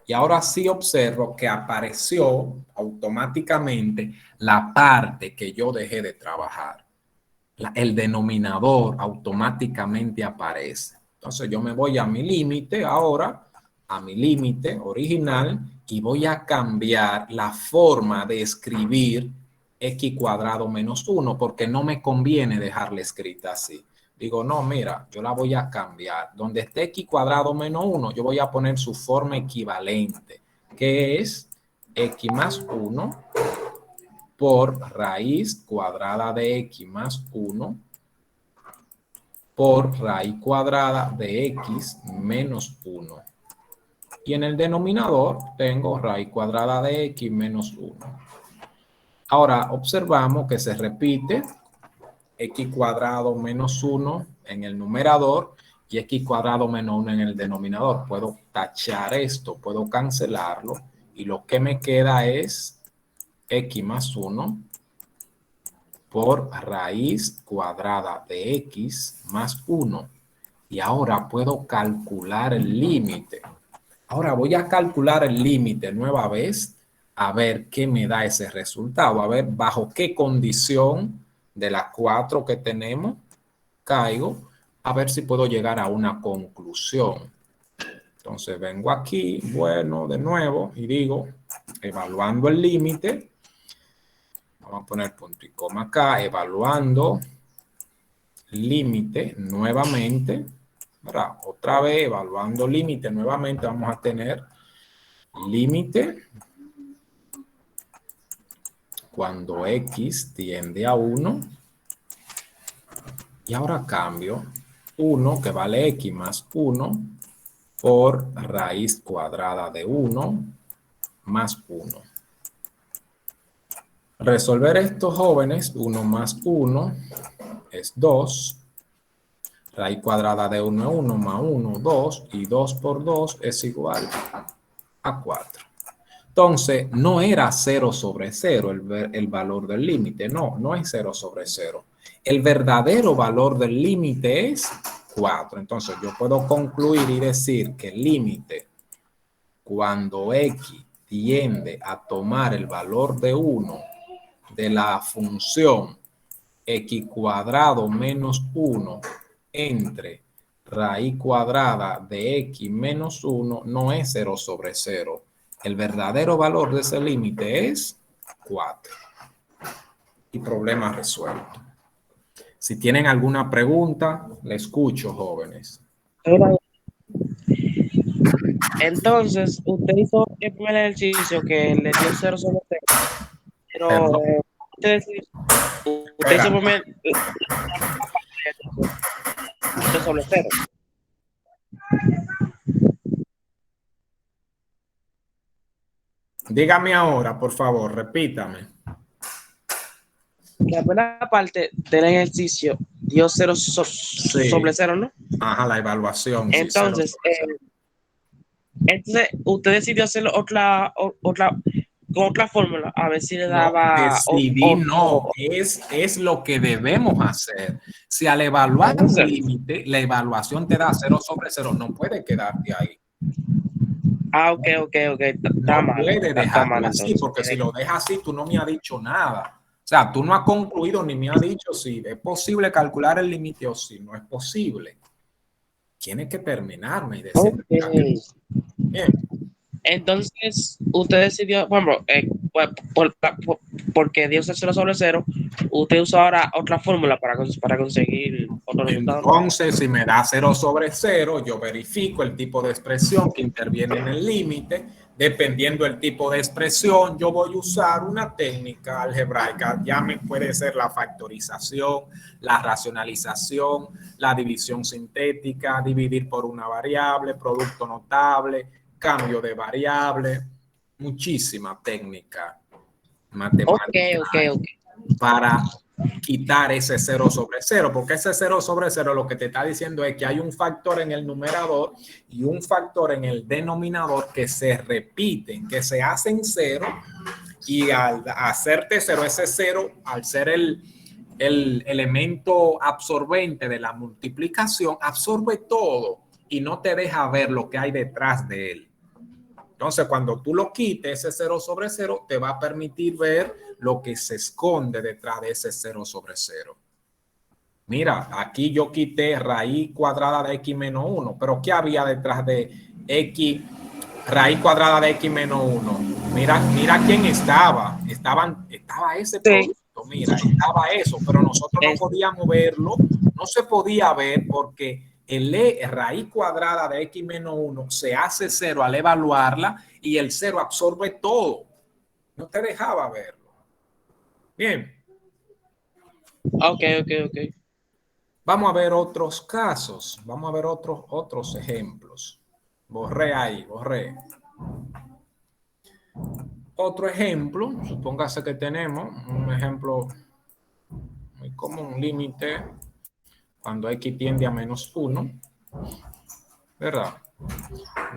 Speaker 1: Y ahora sí observo que apareció automáticamente la parte que yo dejé de trabajar. El denominador automáticamente aparece. Entonces yo me voy a mi límite ahora, a mi límite original, y voy a cambiar la forma de escribir x cuadrado menos 1, porque no me conviene dejarla escrita así. Digo, no, mira, yo la voy a cambiar. Donde esté x cuadrado menos 1, yo voy a poner su forma equivalente, que es x más 1 por raíz cuadrada de x más 1 por raíz cuadrada de x menos 1. Y en el denominador tengo raíz cuadrada de x menos 1. Ahora observamos que se repite x cuadrado menos 1 en el numerador y x cuadrado menos 1 en el denominador. Puedo tachar esto, puedo cancelarlo y lo que me queda es x más 1 por raíz cuadrada de x más 1. Y ahora puedo calcular el límite. Ahora voy a calcular el límite nueva vez a ver qué me da ese resultado. A ver bajo qué condición de las 4 que tenemos caigo. A ver si puedo llegar a una conclusión. Entonces vengo aquí, bueno, de nuevo y digo, evaluando el límite. Vamos a poner punto y coma acá, evaluando límite nuevamente. ¿Verdad? Otra vez, evaluando límite nuevamente, vamos a tener límite cuando x tiende a 1. Y ahora cambio 1, que vale x más 1, por raíz cuadrada de 1 más 1. Resolver estos jóvenes, 1 más 1 es 2. Raíz cuadrada de 1 es 1 más 1, 2. Y 2 por 2 es igual a 4. Entonces, no era 0 sobre 0 el valor del límite. No, no es 0 sobre 0. El verdadero valor del límite es 4. Entonces, yo puedo concluir y decir que el límite cuando x tiende a tomar el valor de 1 de la función x cuadrado menos 1 entre raíz cuadrada de x menos 1 no es 0 sobre 0. El verdadero valor de ese límite es 4. Y problema resuelto. Si tienen alguna pregunta, le escucho, jóvenes.
Speaker 2: Entonces, usted hizo el primer ejercicio que le dio 0 sobre 0, pero
Speaker 1: Perdón,
Speaker 2: usted hizo
Speaker 1: espera.
Speaker 2: el primer 0 sobre 0.
Speaker 1: Dígame ahora, por favor, repítame.
Speaker 2: La primera parte del ejercicio dio 0 sobre
Speaker 1: Sí.
Speaker 2: 0, ¿no?
Speaker 1: Ajá, la evaluación, sí, 0
Speaker 2: Entonces,
Speaker 1: sobre 0.
Speaker 2: entonces usted decidió hacer con otra fórmula, a ver si le
Speaker 1: No,
Speaker 2: daba
Speaker 1: decidí no, es lo que debemos hacer. Si al evaluar un límite, la evaluación te da 0 sobre 0, no puede quedarte ahí.
Speaker 2: ok, está
Speaker 1: No
Speaker 2: mal,
Speaker 1: puede
Speaker 2: está mal
Speaker 1: dejarlo así,
Speaker 2: entonces.
Speaker 1: porque si lo dejas así, tú no me has dicho nada. O sea, tú no has concluido ni me has dicho si es posible calcular el límite o si no es posible. Tienes que terminarme y decir,
Speaker 2: Ok.
Speaker 1: mira, que bien.
Speaker 2: Entonces, usted decidió, bueno, porque dio 0 sobre 0, usted usó ahora otra fórmula para conseguir otro resultado, ¿no?
Speaker 1: Entonces, si me da 0 sobre 0, yo verifico el tipo de expresión que interviene en el límite. Dependiendo del tipo de expresión, yo voy a usar una técnica algebraica. Ya me puede ser la factorización, la racionalización, la división sintética, dividir por una variable, producto notable, cambio de variable. Muchísima técnica
Speaker 2: Ok,
Speaker 1: matemática
Speaker 2: ok.
Speaker 1: para quitar ese 0 sobre 0, porque ese 0 sobre 0 lo que te está diciendo es que hay un factor en el numerador y un factor en el denominador que se repiten, que se hacen 0, y al hacerte 0, ese 0, al ser el elemento absorbente de la multiplicación, absorbe todo y no te deja ver lo que hay detrás de él. Entonces, cuando tú lo quites, ese 0 sobre 0 te va a permitir ver lo que se esconde detrás de ese 0 sobre 0. Mira, aquí yo quité raíz cuadrada de x menos 1, pero ¿qué había detrás de x, raíz cuadrada de x menos 1? Mira quién estaba. Estaba ese
Speaker 2: Sí,
Speaker 1: producto, mira, estaba eso, pero nosotros no
Speaker 2: es,
Speaker 1: podíamos verlo, no se podía ver porque el raíz cuadrada de x menos 1 se hace 0 al evaluarla y el 0 absorbe todo. No te dejaba verlo. Bien.
Speaker 2: ok.
Speaker 1: Vamos a ver otros casos, vamos a ver otros ejemplos. Borré ahí, borré. Otro ejemplo, supóngase que tenemos un ejemplo muy común, límite cuando x tiende a menos 1, ¿verdad?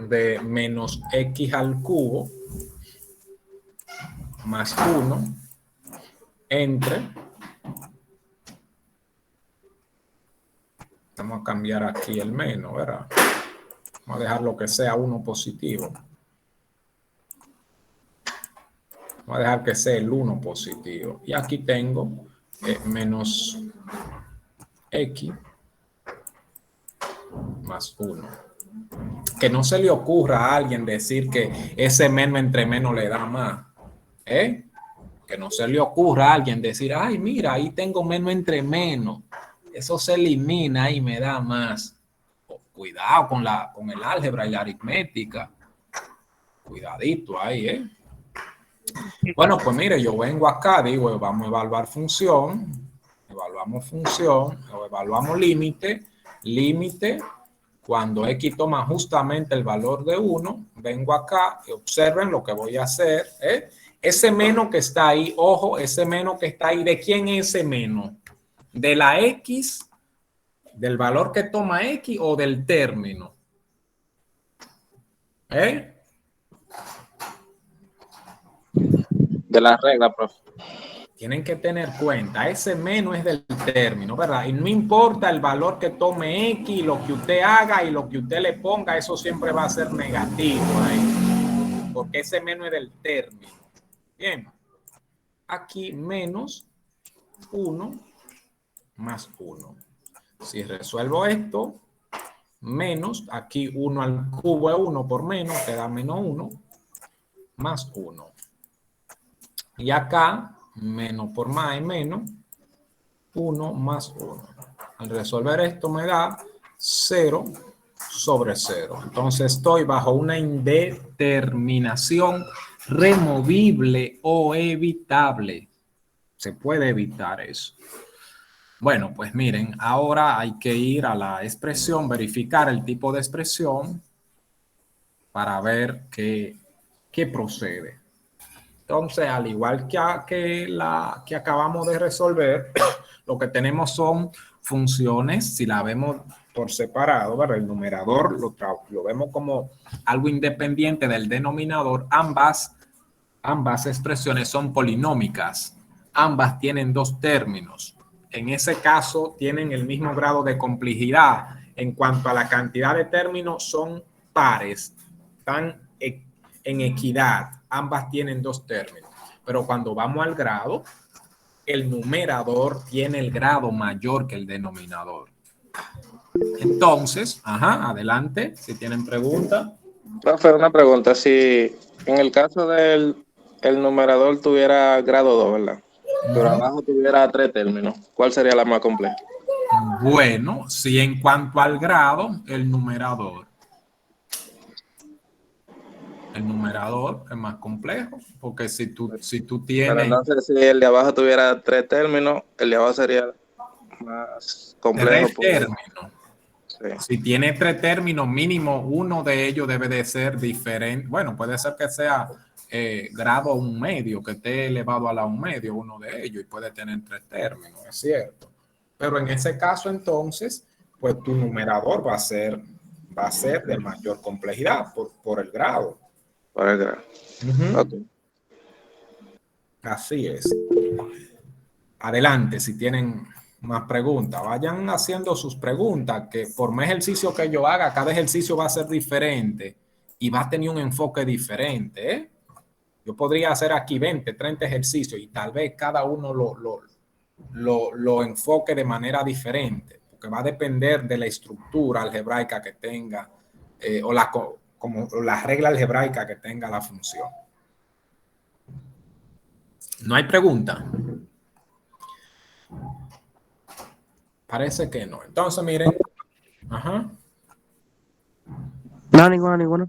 Speaker 1: De menos x al cubo más 1 entre, vamos a cambiar aquí el menos, ¿verdad? Vamos a dejar lo que sea 1 positivo. Vamos a dejar que sea el 1 positivo. Y aquí tengo menos x más 1. Que no se le ocurra a alguien decir que ese menos entre menos le da más. ¿Eh? Que no se le ocurra a alguien decir, ay, mira, ahí tengo menos entre menos. Eso se elimina y me da más. Cuidado con el álgebra y la aritmética. Cuidadito ahí, ¿eh? Bueno, pues mire, yo vengo acá, digo, vamos a evaluar función, evaluamos función, o evaluamos límite, límite, cuando x toma justamente el valor de 1, vengo acá y observen lo que voy a hacer, ¿eh? Ese menos que está ahí, ojo, ese menos que está ahí, ¿de quién es ese menos? ¿De la x, del valor que toma x o del término? ¿Eh?
Speaker 3: De la regla, profe.
Speaker 1: Tienen que tener cuenta, ese menos es del término, ¿verdad? Y no importa el valor que tome X, lo que usted haga y lo que usted le ponga, eso siempre va a ser negativo ahí, porque ese menos es del término. Bien, aquí menos 1 más 1. Si resuelvo esto, menos, aquí 1 al cubo es 1 por menos, queda menos 1, más 1. Y acá, menos por más es menos, 1 más 1. Al resolver esto me da 0 sobre 0. Entonces estoy bajo una indeterminación removible o evitable. Se puede evitar eso. Bueno, pues miren, ahora hay que ir a la expresión, verificar el tipo de expresión para ver qué procede. Entonces, al igual que la que acabamos de resolver, lo que tenemos son funciones, si la vemos por separado, ¿verdad? El numerador lo vemos como algo independiente del denominador. Ambas expresiones son polinómicas. Ambas tienen dos términos. En ese caso, tienen el mismo grado de complejidad. En cuanto a la cantidad de términos, son pares, están en equidad. Ambas tienen dos términos. Pero cuando vamos al grado, el numerador tiene el grado mayor que el denominador. Entonces, adelante, si tienen preguntas.
Speaker 3: Profe, una pregunta. Si en el caso del el numerador tuviera grado 2, ¿verdad? Pero abajo tuviera 3 términos, ¿cuál sería la más compleja?
Speaker 1: Bueno, si en cuanto al grado, el numerador es más complejo, porque si tú
Speaker 3: Pero
Speaker 1: tienes
Speaker 3: entonces, si el de abajo tuviera 3 términos, el de abajo sería más complejo.
Speaker 1: 3 términos,
Speaker 3: Sí.
Speaker 1: si tiene 3 términos, mínimo uno de ellos debe de ser diferente. Bueno, puede ser que sea grado 1/2, que esté elevado a la 1/2, uno de ellos, y puede tener 3 términos, es cierto. Pero en ese caso, entonces, pues tu numerador va a ser de mayor complejidad por el grado.
Speaker 3: Por el grado. Okay.
Speaker 1: Así es. Adelante, si tienen más preguntas, vayan haciendo sus preguntas, que por más ejercicio que yo haga, cada ejercicio va a ser diferente y va a tener un enfoque diferente, ¿eh? Yo podría hacer aquí 20, 30 ejercicios y tal vez cada uno lo enfoque de manera diferente, porque va a depender de la estructura algebraica que tenga o la regla algebraica que tenga la función. ¿No hay pregunta? Parece que no. Entonces, miren.
Speaker 2: No, ninguna.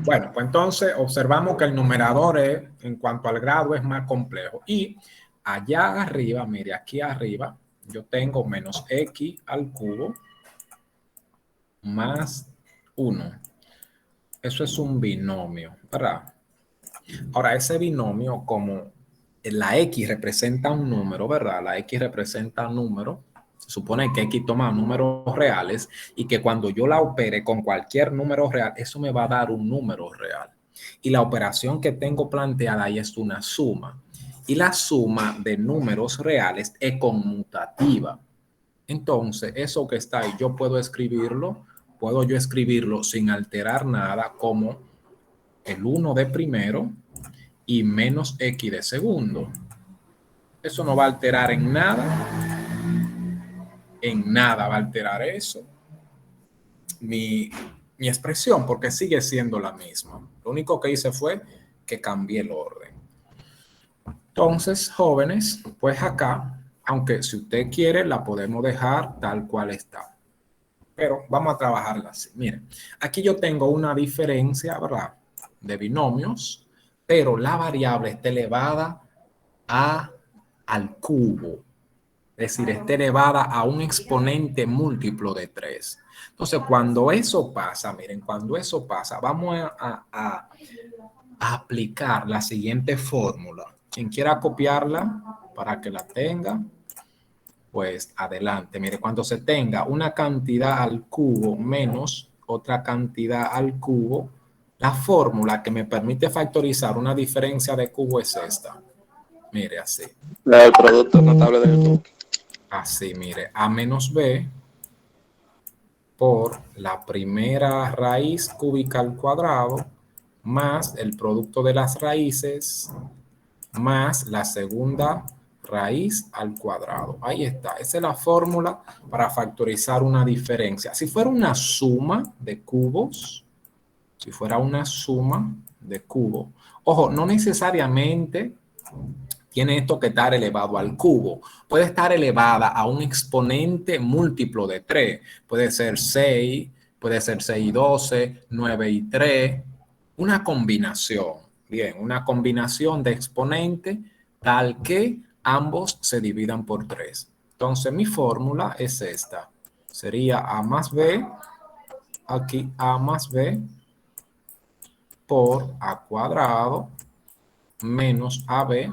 Speaker 1: Bueno, pues entonces observamos que el numerador en cuanto al grado es más complejo. Y allá arriba, mire, aquí arriba, yo tengo menos x al cubo más 1. Eso es un binomio, ¿verdad? Ahora, ese binomio, como la x representa un número, ¿verdad? La x representa un número. Se supone que x toma números reales y que cuando yo la opere con cualquier número real, eso me va a dar un número real. Y la operación que tengo planteada ahí es una suma. Y la suma de números reales es conmutativa. Entonces, eso que está ahí, puedo yo escribirlo sin alterar nada como el 1 de primero y menos x de segundo. Eso no va a alterar en nada va a alterar eso, mi expresión, porque sigue siendo la misma. Lo único que hice fue que cambié el orden. Entonces, jóvenes, pues acá, aunque si usted quiere, la podemos dejar tal cual está. Pero vamos a trabajarla así. Miren, aquí yo tengo una diferencia, ¿verdad?, de binomios, pero la variable está elevada al cubo. Es decir, está elevada a un exponente múltiplo de 3. Entonces, cuando eso pasa, miren, vamos a aplicar la siguiente fórmula. Quien quiera copiarla para que la tenga, pues adelante. Mire, cuando se tenga una cantidad al cubo menos otra cantidad al cubo, la fórmula que me permite factorizar una diferencia de cubo es esta. Mire, así.
Speaker 3: La del producto notable del cubo.
Speaker 1: Así, mire, a menos b por la primera raíz cúbica al cuadrado más el producto de las raíces más la segunda raíz al cuadrado. Ahí está. Esa es la fórmula para factorizar una diferencia. Si fuera una suma de cubos, Ojo, no necesariamente tiene esto que estar elevado al cubo. Puede estar elevada a un exponente múltiplo de 3. Puede ser 6, puede ser 6 y 12, 9 y 3. Una combinación. Bien, una combinación de exponentes tal que ambos se dividan por 3. Entonces, mi fórmula es esta. Sería A más B, aquí A más B por A cuadrado menos AB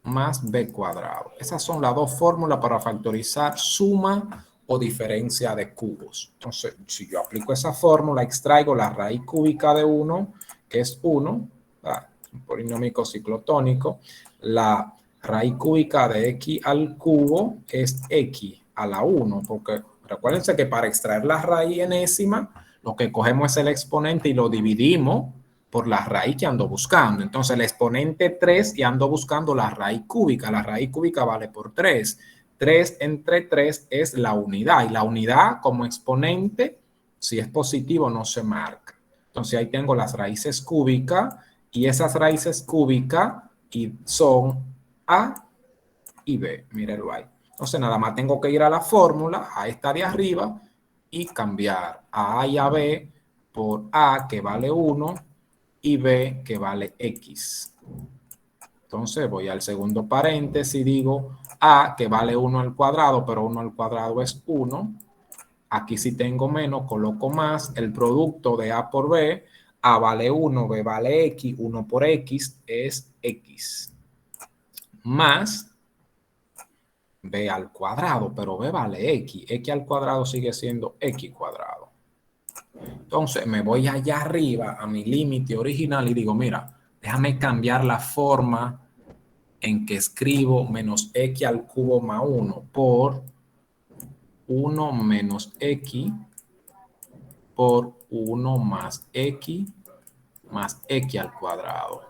Speaker 1: más B cuadrado. Esas son las dos fórmulas para factorizar suma o diferencia de cubos. Entonces, si yo aplico esa fórmula, extraigo la raíz cúbica de 1, que es 1, un polinomio ciclotónico. La raíz cúbica de x al cubo es x a la 1, porque recuérdense que para extraer la raíz enésima, lo que cogemos es el exponente y lo dividimos por la raíz que ando buscando. Entonces, el exponente 3 y ando buscando la raíz cúbica. La raíz cúbica vale por 3. 3 entre 3 es la unidad. Y la unidad como exponente, si es positivo, no se marca. Entonces, ahí tengo las raíces cúbicas. Y esas raíces cúbicas son A y B. Mírenlo ahí. Entonces, nada más tengo que ir a la fórmula, a esta de arriba, y cambiar a y a B por A, que vale 1, y B, que vale X. Entonces voy al segundo paréntesis y digo A, que vale 1 al cuadrado, pero 1 al cuadrado es 1. Aquí si tengo menos, coloco más. El producto de A por B, A vale 1, B vale X, 1 por X es X. Más B al cuadrado, pero B vale X. X al cuadrado sigue siendo X cuadrado. Entonces me voy allá arriba a mi límite original y digo, mira, déjame cambiar la forma en que escribo menos x al cubo más 1 por 1 menos x por 1 más x al cuadrado.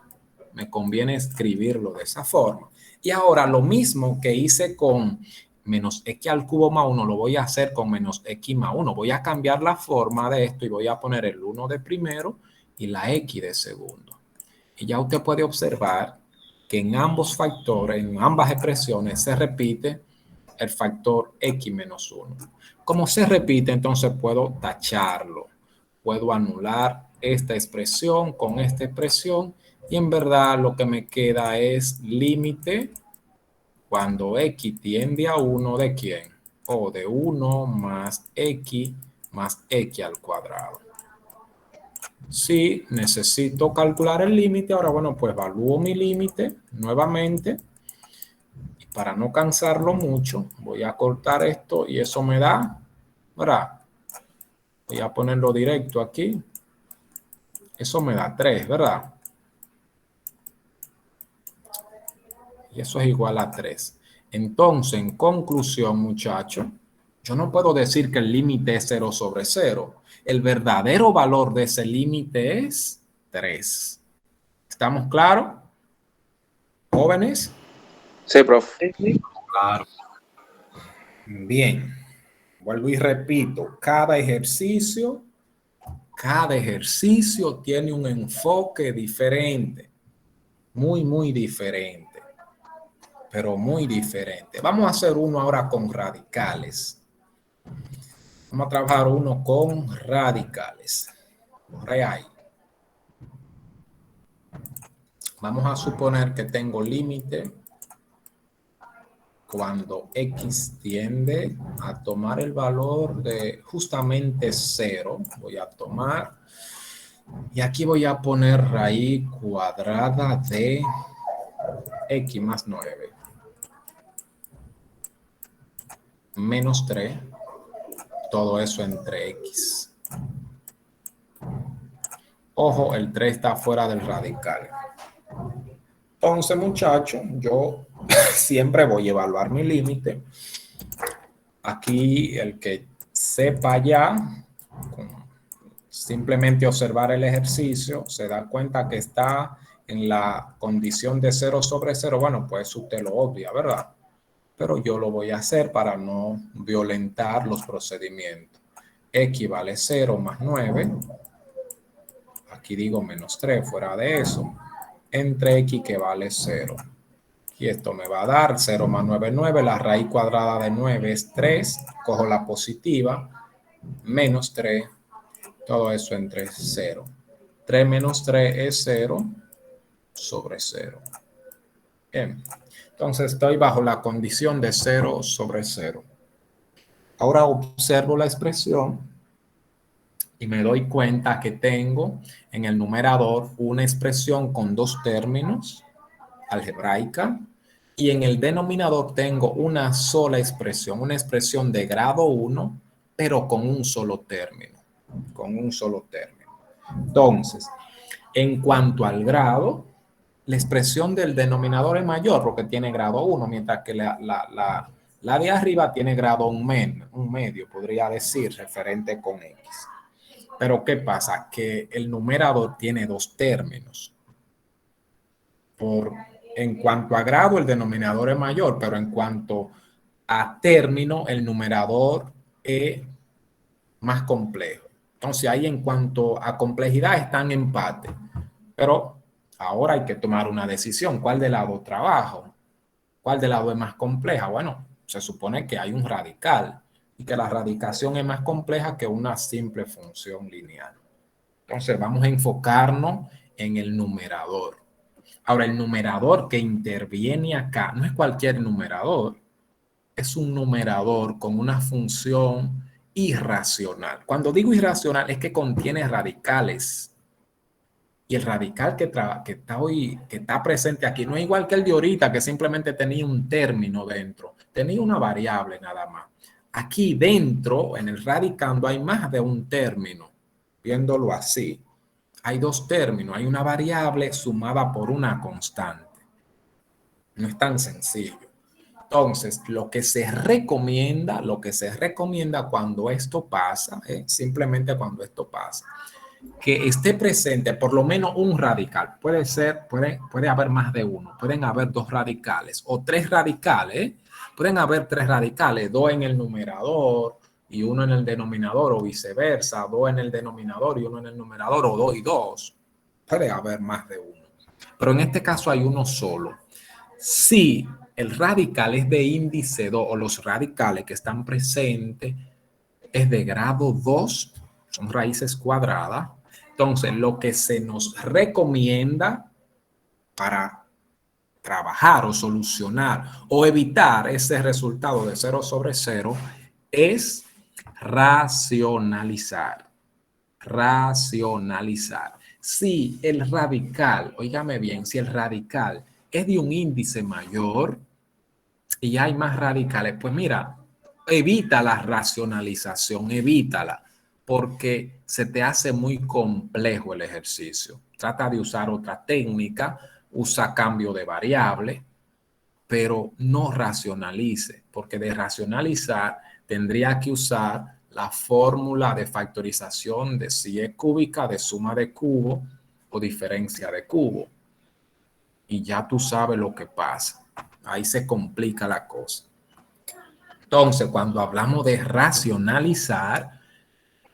Speaker 1: Me conviene escribirlo de esa forma. Y ahora lo mismo que hice con menos x al cubo más 1, lo voy a hacer con menos x más 1. Voy a cambiar la forma de esto y voy a poner el 1 de primero y la x de segundo. Y ya usted puede observar que en ambos factores, en ambas expresiones, se repite el factor x menos 1. Como se repite, entonces puedo tacharlo. Puedo anular esta expresión con esta expresión y en verdad lo que me queda es límite cuando x tiende a 1 ¿de quién? O de 1 más x al cuadrado. Si necesito calcular el límite, ahora bueno, pues evalúo mi límite nuevamente. Y para no cansarlo mucho, voy a cortar esto y eso me da, ¿verdad? Voy a ponerlo directo aquí. Eso me da 3, ¿verdad? Y eso es igual a 3. Entonces, en conclusión, muchachos, yo no puedo decir que el límite es 0 sobre 0. El verdadero valor de ese límite es 3. ¿Estamos claros, jóvenes?
Speaker 3: Sí, profe.
Speaker 2: Sí.
Speaker 1: Claro. Bien. Vuelvo y repito, cada ejercicio tiene un enfoque diferente. Muy diferente. Pero muy diferente. Vamos a hacer uno ahora con radicales. Vamos a trabajar uno con radicales. Real. Vamos a suponer que tengo límite cuando x tiende a tomar el valor de justamente 0. Voy a tomar y aquí voy a poner raíz cuadrada de x más 9 menos 3. Todo eso entre x. Ojo, el 3 está fuera del radical. Entonces, muchachos, yo siempre voy a evaluar mi límite. Aquí, el que sepa ya, simplemente observar el ejercicio, se da cuenta que está en la condición de 0 sobre 0. Bueno, pues usted lo obvia, ¿verdad? Pero yo lo voy a hacer para no violentar los procedimientos. X vale 0 más 9. Aquí digo menos 3 fuera de eso, entre x que vale 0. Y esto me va a dar 0 más 9 es 9. La raíz cuadrada de 9 es 3. Cojo la positiva, menos 3. Todo eso entre 0. 3 menos 3 es 0 sobre 0. Bien. Entonces estoy bajo la condición de 0 sobre 0. Ahora observo la expresión y me doy cuenta que tengo en el numerador una expresión con dos términos, algebraica, y en el denominador tengo una sola expresión, una expresión de grado 1, pero con un solo término, Entonces, en cuanto al grado, la expresión del denominador es mayor porque tiene grado 1, mientras que la de arriba tiene grado un medio, podría decir, referente con X. Pero ¿qué pasa? Que el numerador tiene dos términos. En cuanto a grado, el denominador es mayor, pero en cuanto a término, el numerador es más complejo. Entonces, ahí en cuanto a complejidad están en empate. Pero ahora hay que tomar una decisión. ¿Cuál de lado trabajo? ¿Cuál de lado es más compleja? Bueno, se supone que hay un radical y que la radicación es más compleja que una simple función lineal. Entonces, vamos a enfocarnos en el numerador. Ahora, el numerador que interviene acá no es cualquier numerador, es un numerador con una función irracional. Cuando digo irracional es que contiene radicales. Y el radical que está presente aquí no es igual que el de ahorita, que simplemente tenía un término dentro, tenía una variable nada más. Aquí dentro, en el radicando, hay más de un término, viéndolo así. Hay dos términos, hay una variable sumada por una constante. No es tan sencillo. Entonces, lo que se recomienda cuando esto pasa, simplemente cuando esto pasa, que esté presente por lo menos un radical. Puede haber más de uno, pueden haber dos radicales o tres radicales. Pueden haber tres radicales, dos en el numerador y uno en el denominador, o viceversa, dos en el denominador y uno en el numerador, o dos y dos. Puede haber más de uno. Pero en este caso hay uno solo. Si el radical es de índice 2 o los radicales que están presentes es de grado 2, son raíces cuadradas, entonces lo que se nos recomienda para trabajar o solucionar o evitar ese resultado de 0 sobre 0 es racionalizar. Si el radical, óigame bien, si el radical es de un índice mayor y hay más radicales, pues mira, evita la racionalización, evítala, porque se te hace muy complejo el ejercicio. Trata de usar otra técnica, usa cambio de variable, pero no racionalice, porque de racionalizar tendría que usar la fórmula de factorización de si es cúbica, de suma de cubo o diferencia de cubo. Y ya tú sabes lo que pasa. Ahí se complica la cosa. Entonces, cuando hablamos de racionalizar,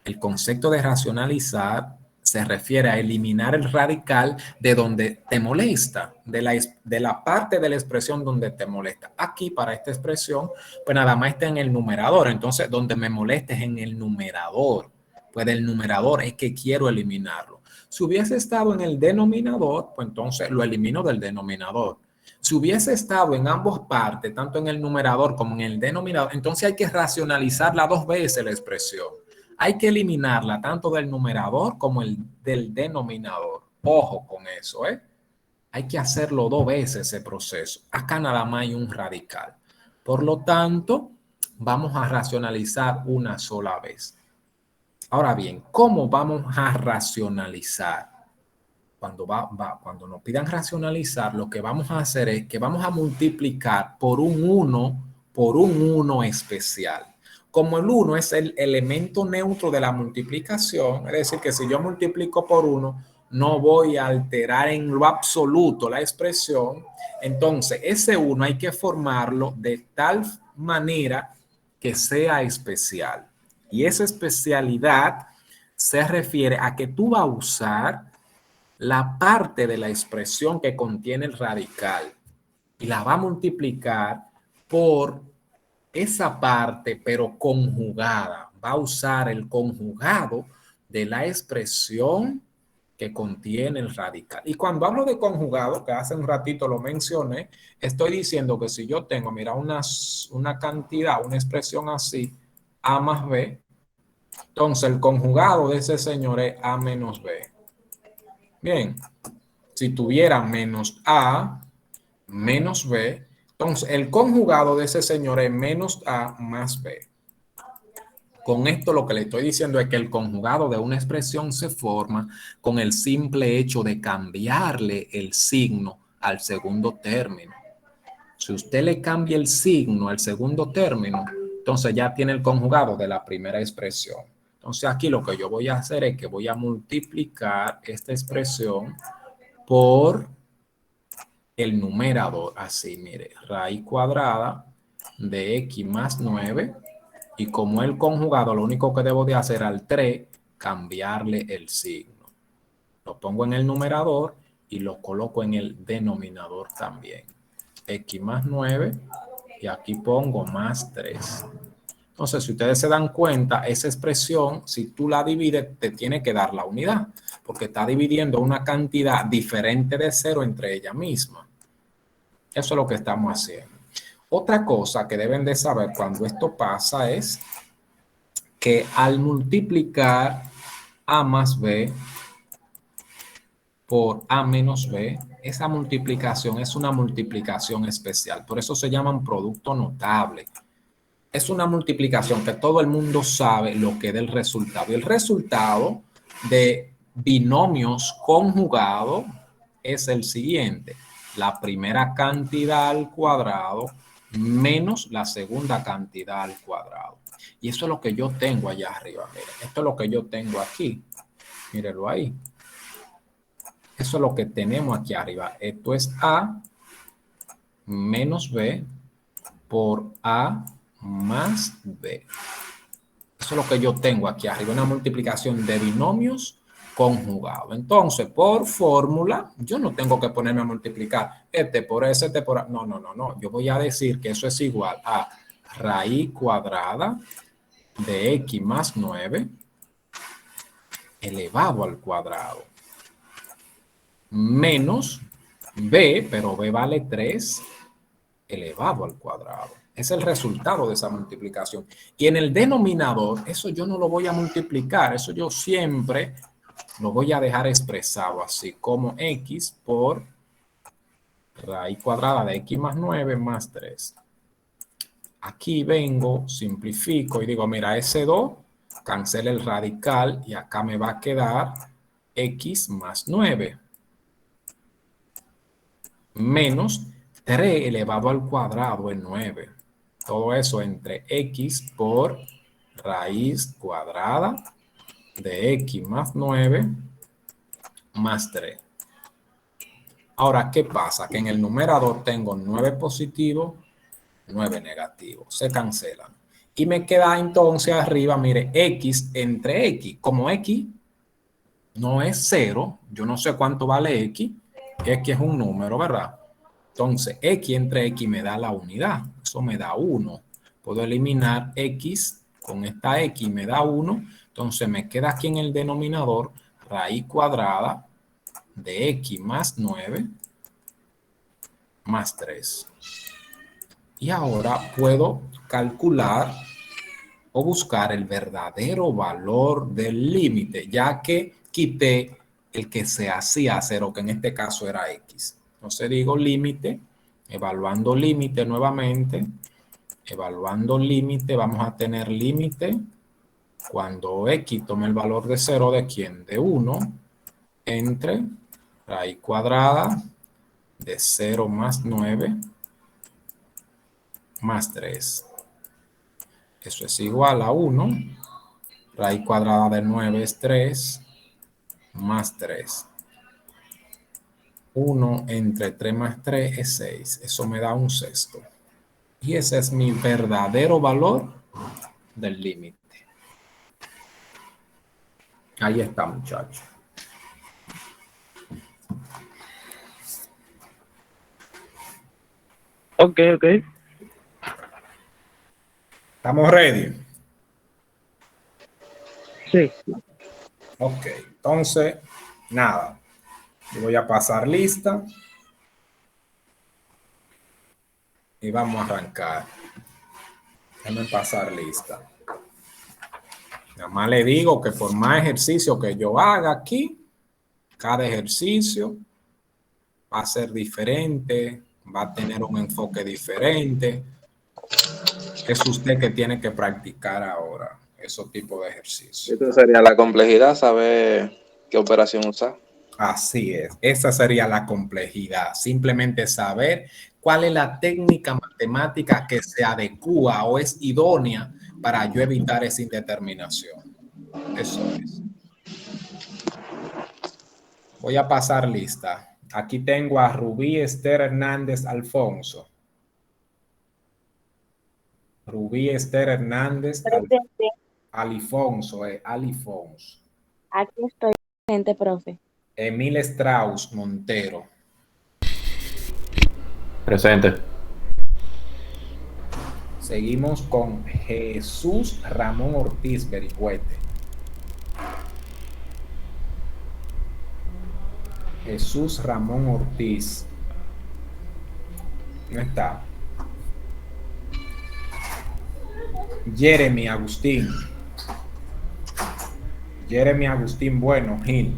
Speaker 1: el concepto de racionalizar se refiere a eliminar el radical de donde te molesta, de la parte de la expresión donde te molesta. Aquí, para esta expresión, pues nada más está en el numerador. Entonces, donde me molesta es en el numerador. Pues del numerador es que quiero eliminarlo. Si hubiese estado en el denominador, pues entonces lo elimino del denominador. Si hubiese estado en ambas partes, tanto en el numerador como en el denominador, entonces hay que racionalizarla dos veces la expresión. Hay que eliminarla tanto del numerador como del denominador. Ojo con eso, ¿eh? Hay que hacerlo dos veces ese proceso. Acá nada más hay un radical. Por lo tanto, vamos a racionalizar una sola vez. Ahora bien, ¿cómo vamos a racionalizar? Cuando nos pidan racionalizar, lo que vamos a hacer es que vamos a multiplicar por un 1 especial. Como el 1 es el elemento neutro de la multiplicación, es decir, que si yo multiplico por 1, no voy a alterar en lo absoluto la expresión. Entonces, ese 1 hay que formarlo de tal manera que sea especial. Y esa especialidad se refiere a que tú vas a usar la parte de la expresión que contiene el radical y la va a multiplicar por esa parte, pero conjugada. Va a usar el conjugado de la expresión que contiene el radical. Y cuando hablo de conjugado, que hace un ratito lo mencioné, estoy diciendo que si yo tengo, mira, una cantidad, una expresión así, A más B, entonces el conjugado de ese señor es A menos B. Bien, si tuviera menos A menos B, entonces el conjugado de ese señor es menos A más B. Con esto lo que le estoy diciendo es que el conjugado de una expresión se forma con el simple hecho de cambiarle el signo al segundo término. Si usted le cambia el signo al segundo término, entonces ya tiene el conjugado de la primera expresión. Entonces aquí lo que yo voy a hacer es que voy a multiplicar esta expresión por el numerador. Así, mire, raíz cuadrada de x más 9. Y como el conjugado, lo único que debo de hacer al 3, cambiarle el signo. Lo pongo en el numerador y lo coloco en el denominador también. X más 9 y aquí pongo más 3. Entonces, si ustedes se dan cuenta, esa expresión, si tú la divides, te tiene que dar la unidad, porque está dividiendo una cantidad diferente de 0 entre ella misma. Eso es lo que estamos haciendo. Otra cosa que deben de saber cuando esto pasa es que al multiplicar A más B por A menos B, esa multiplicación es una multiplicación especial. Por eso se llama un producto notable. Es una multiplicación que todo el mundo sabe lo que es el resultado. Y el resultado de binomios conjugados es el siguiente. La primera cantidad al cuadrado menos la segunda cantidad al cuadrado. Y eso es lo que yo tengo allá arriba. Miren, esto es lo que yo tengo aquí. Mírenlo ahí. Eso es lo que tenemos aquí arriba. Esto es A menos B por A más B. Eso es lo que yo tengo aquí arriba. Una multiplicación de binomios conjugados. Entonces, por fórmula, yo no tengo que ponerme a multiplicar este por ese, este por... No, no, no, no. Yo voy a decir que eso es igual a raíz cuadrada de x más 9 elevado al cuadrado menos b, pero b vale 3 elevado al cuadrado. Es el resultado de esa multiplicación. Y en el denominador, eso yo no lo voy a multiplicar, eso yo siempre lo voy a dejar expresado así como x por raíz cuadrada de x más 9 más 3. Aquí vengo, simplifico y digo, mira, ese 2 cancela el radical y acá me va a quedar x más 9 menos 3 elevado al cuadrado es 9. Todo eso entre x por raíz cuadrada de x más 9 más 3. Ahora, ¿qué pasa? Que en el numerador tengo 9 positivo, 9 negativo. Se cancelan. Y me queda entonces arriba, mire, x entre x. Como x no es 0, yo no sé cuánto vale x. X es un número, ¿verdad? Entonces, x entre x me da la unidad. Eso me da 1. Puedo eliminar x con esta x, me da 1. Entonces, me queda aquí en el denominador raíz cuadrada de x más 9 más 3. Y ahora puedo calcular o buscar el verdadero valor del límite, ya que quité el que se hacía 0, que en este caso era x. Entonces digo límite, evaluando límite nuevamente, evaluando límite, vamos a tener límite cuando x tome el valor de 0, ¿de quién? De 1, entre raíz cuadrada de 0 más 9 más 3. Eso es igual a 1. Raíz cuadrada de 9 es 3 más 3. 1 entre 3 más 3 es 6. Eso me da un sexto. Y ese es mi verdadero valor del límite. Ahí está, muchachos.
Speaker 2: Ok.
Speaker 1: ¿Estamos ready?
Speaker 2: Sí.
Speaker 1: Ok, entonces, nada. Yo voy a pasar lista y vamos a arrancar. Déjame pasar lista. Nada más le digo que por más ejercicio que yo haga aquí, cada ejercicio va a ser diferente, va a tener un enfoque diferente. Es usted que tiene que practicar ahora esos tipos de ejercicios.
Speaker 3: Esto sería la complejidad, saber qué operación usar.
Speaker 1: Así es, esa sería la complejidad. Simplemente saber cuál es la técnica matemática que se adecua o es idónea para yo evitar esa indeterminación. Eso es. Voy a pasar lista. Aquí tengo a Rubí Esther Hernández Alfonso. Rubí Esther Hernández
Speaker 4: Presente.
Speaker 1: Alifonso.
Speaker 4: Aquí estoy presente, profe.
Speaker 1: Emil Strauss Montero.
Speaker 5: Presente.
Speaker 1: Seguimos con Jesús Ramón Ortiz Berigüete. Jesús Ramón Ortiz. ¿Dónde está? Jeremy Agustín. Jeremy Agustín Bueno, Gil.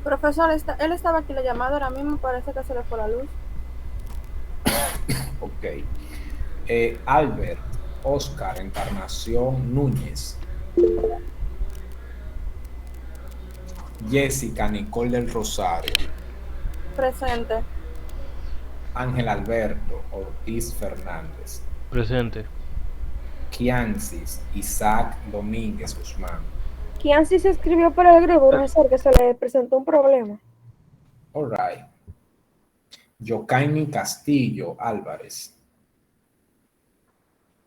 Speaker 6: Profesor, él estaba aquí la llamada, ahora mismo parece que se le fue la luz.
Speaker 1: Ok. Albert Oscar Encarnación Núñez. Jessica Nicole del Rosario.
Speaker 6: Presente.
Speaker 1: Ángel Alberto Ortiz Fernández.
Speaker 7: Presente.
Speaker 1: Kiancis Isaac Domínguez Guzmán.
Speaker 8: Kianci se escribió para el grupo, profesor, que se le presentó un problema.
Speaker 1: All right. Yokaini Castillo Álvarez.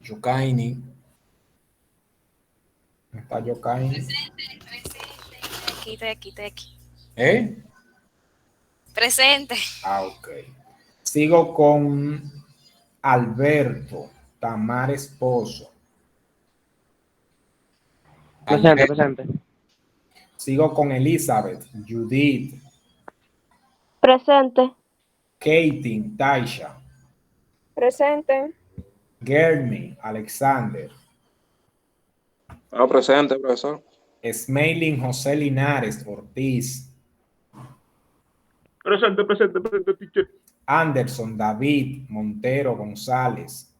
Speaker 1: Yokaini. ¿Dónde está Yokaini?
Speaker 9: Aquí.
Speaker 1: ¿Eh?
Speaker 9: Presente.
Speaker 1: Ah, ok. Sigo con Alberto Tamar Esposo.
Speaker 2: Presente.
Speaker 1: Sigo con Elizabeth Judith.
Speaker 8: Presente.
Speaker 1: Katie Taisha.
Speaker 8: Presente.
Speaker 1: Germi Alexander.
Speaker 3: Presente, profesor.
Speaker 1: Smailin José Linares Ortiz.
Speaker 7: Presente, teacher.
Speaker 1: Anderson David Montero González.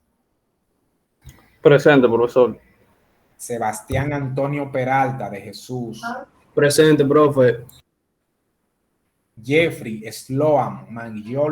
Speaker 10: Presente, profesor.
Speaker 1: Sebastián Antonio Peralta de Jesús.
Speaker 10: Presente, profe.
Speaker 1: Jeffrey Sloan Mangiol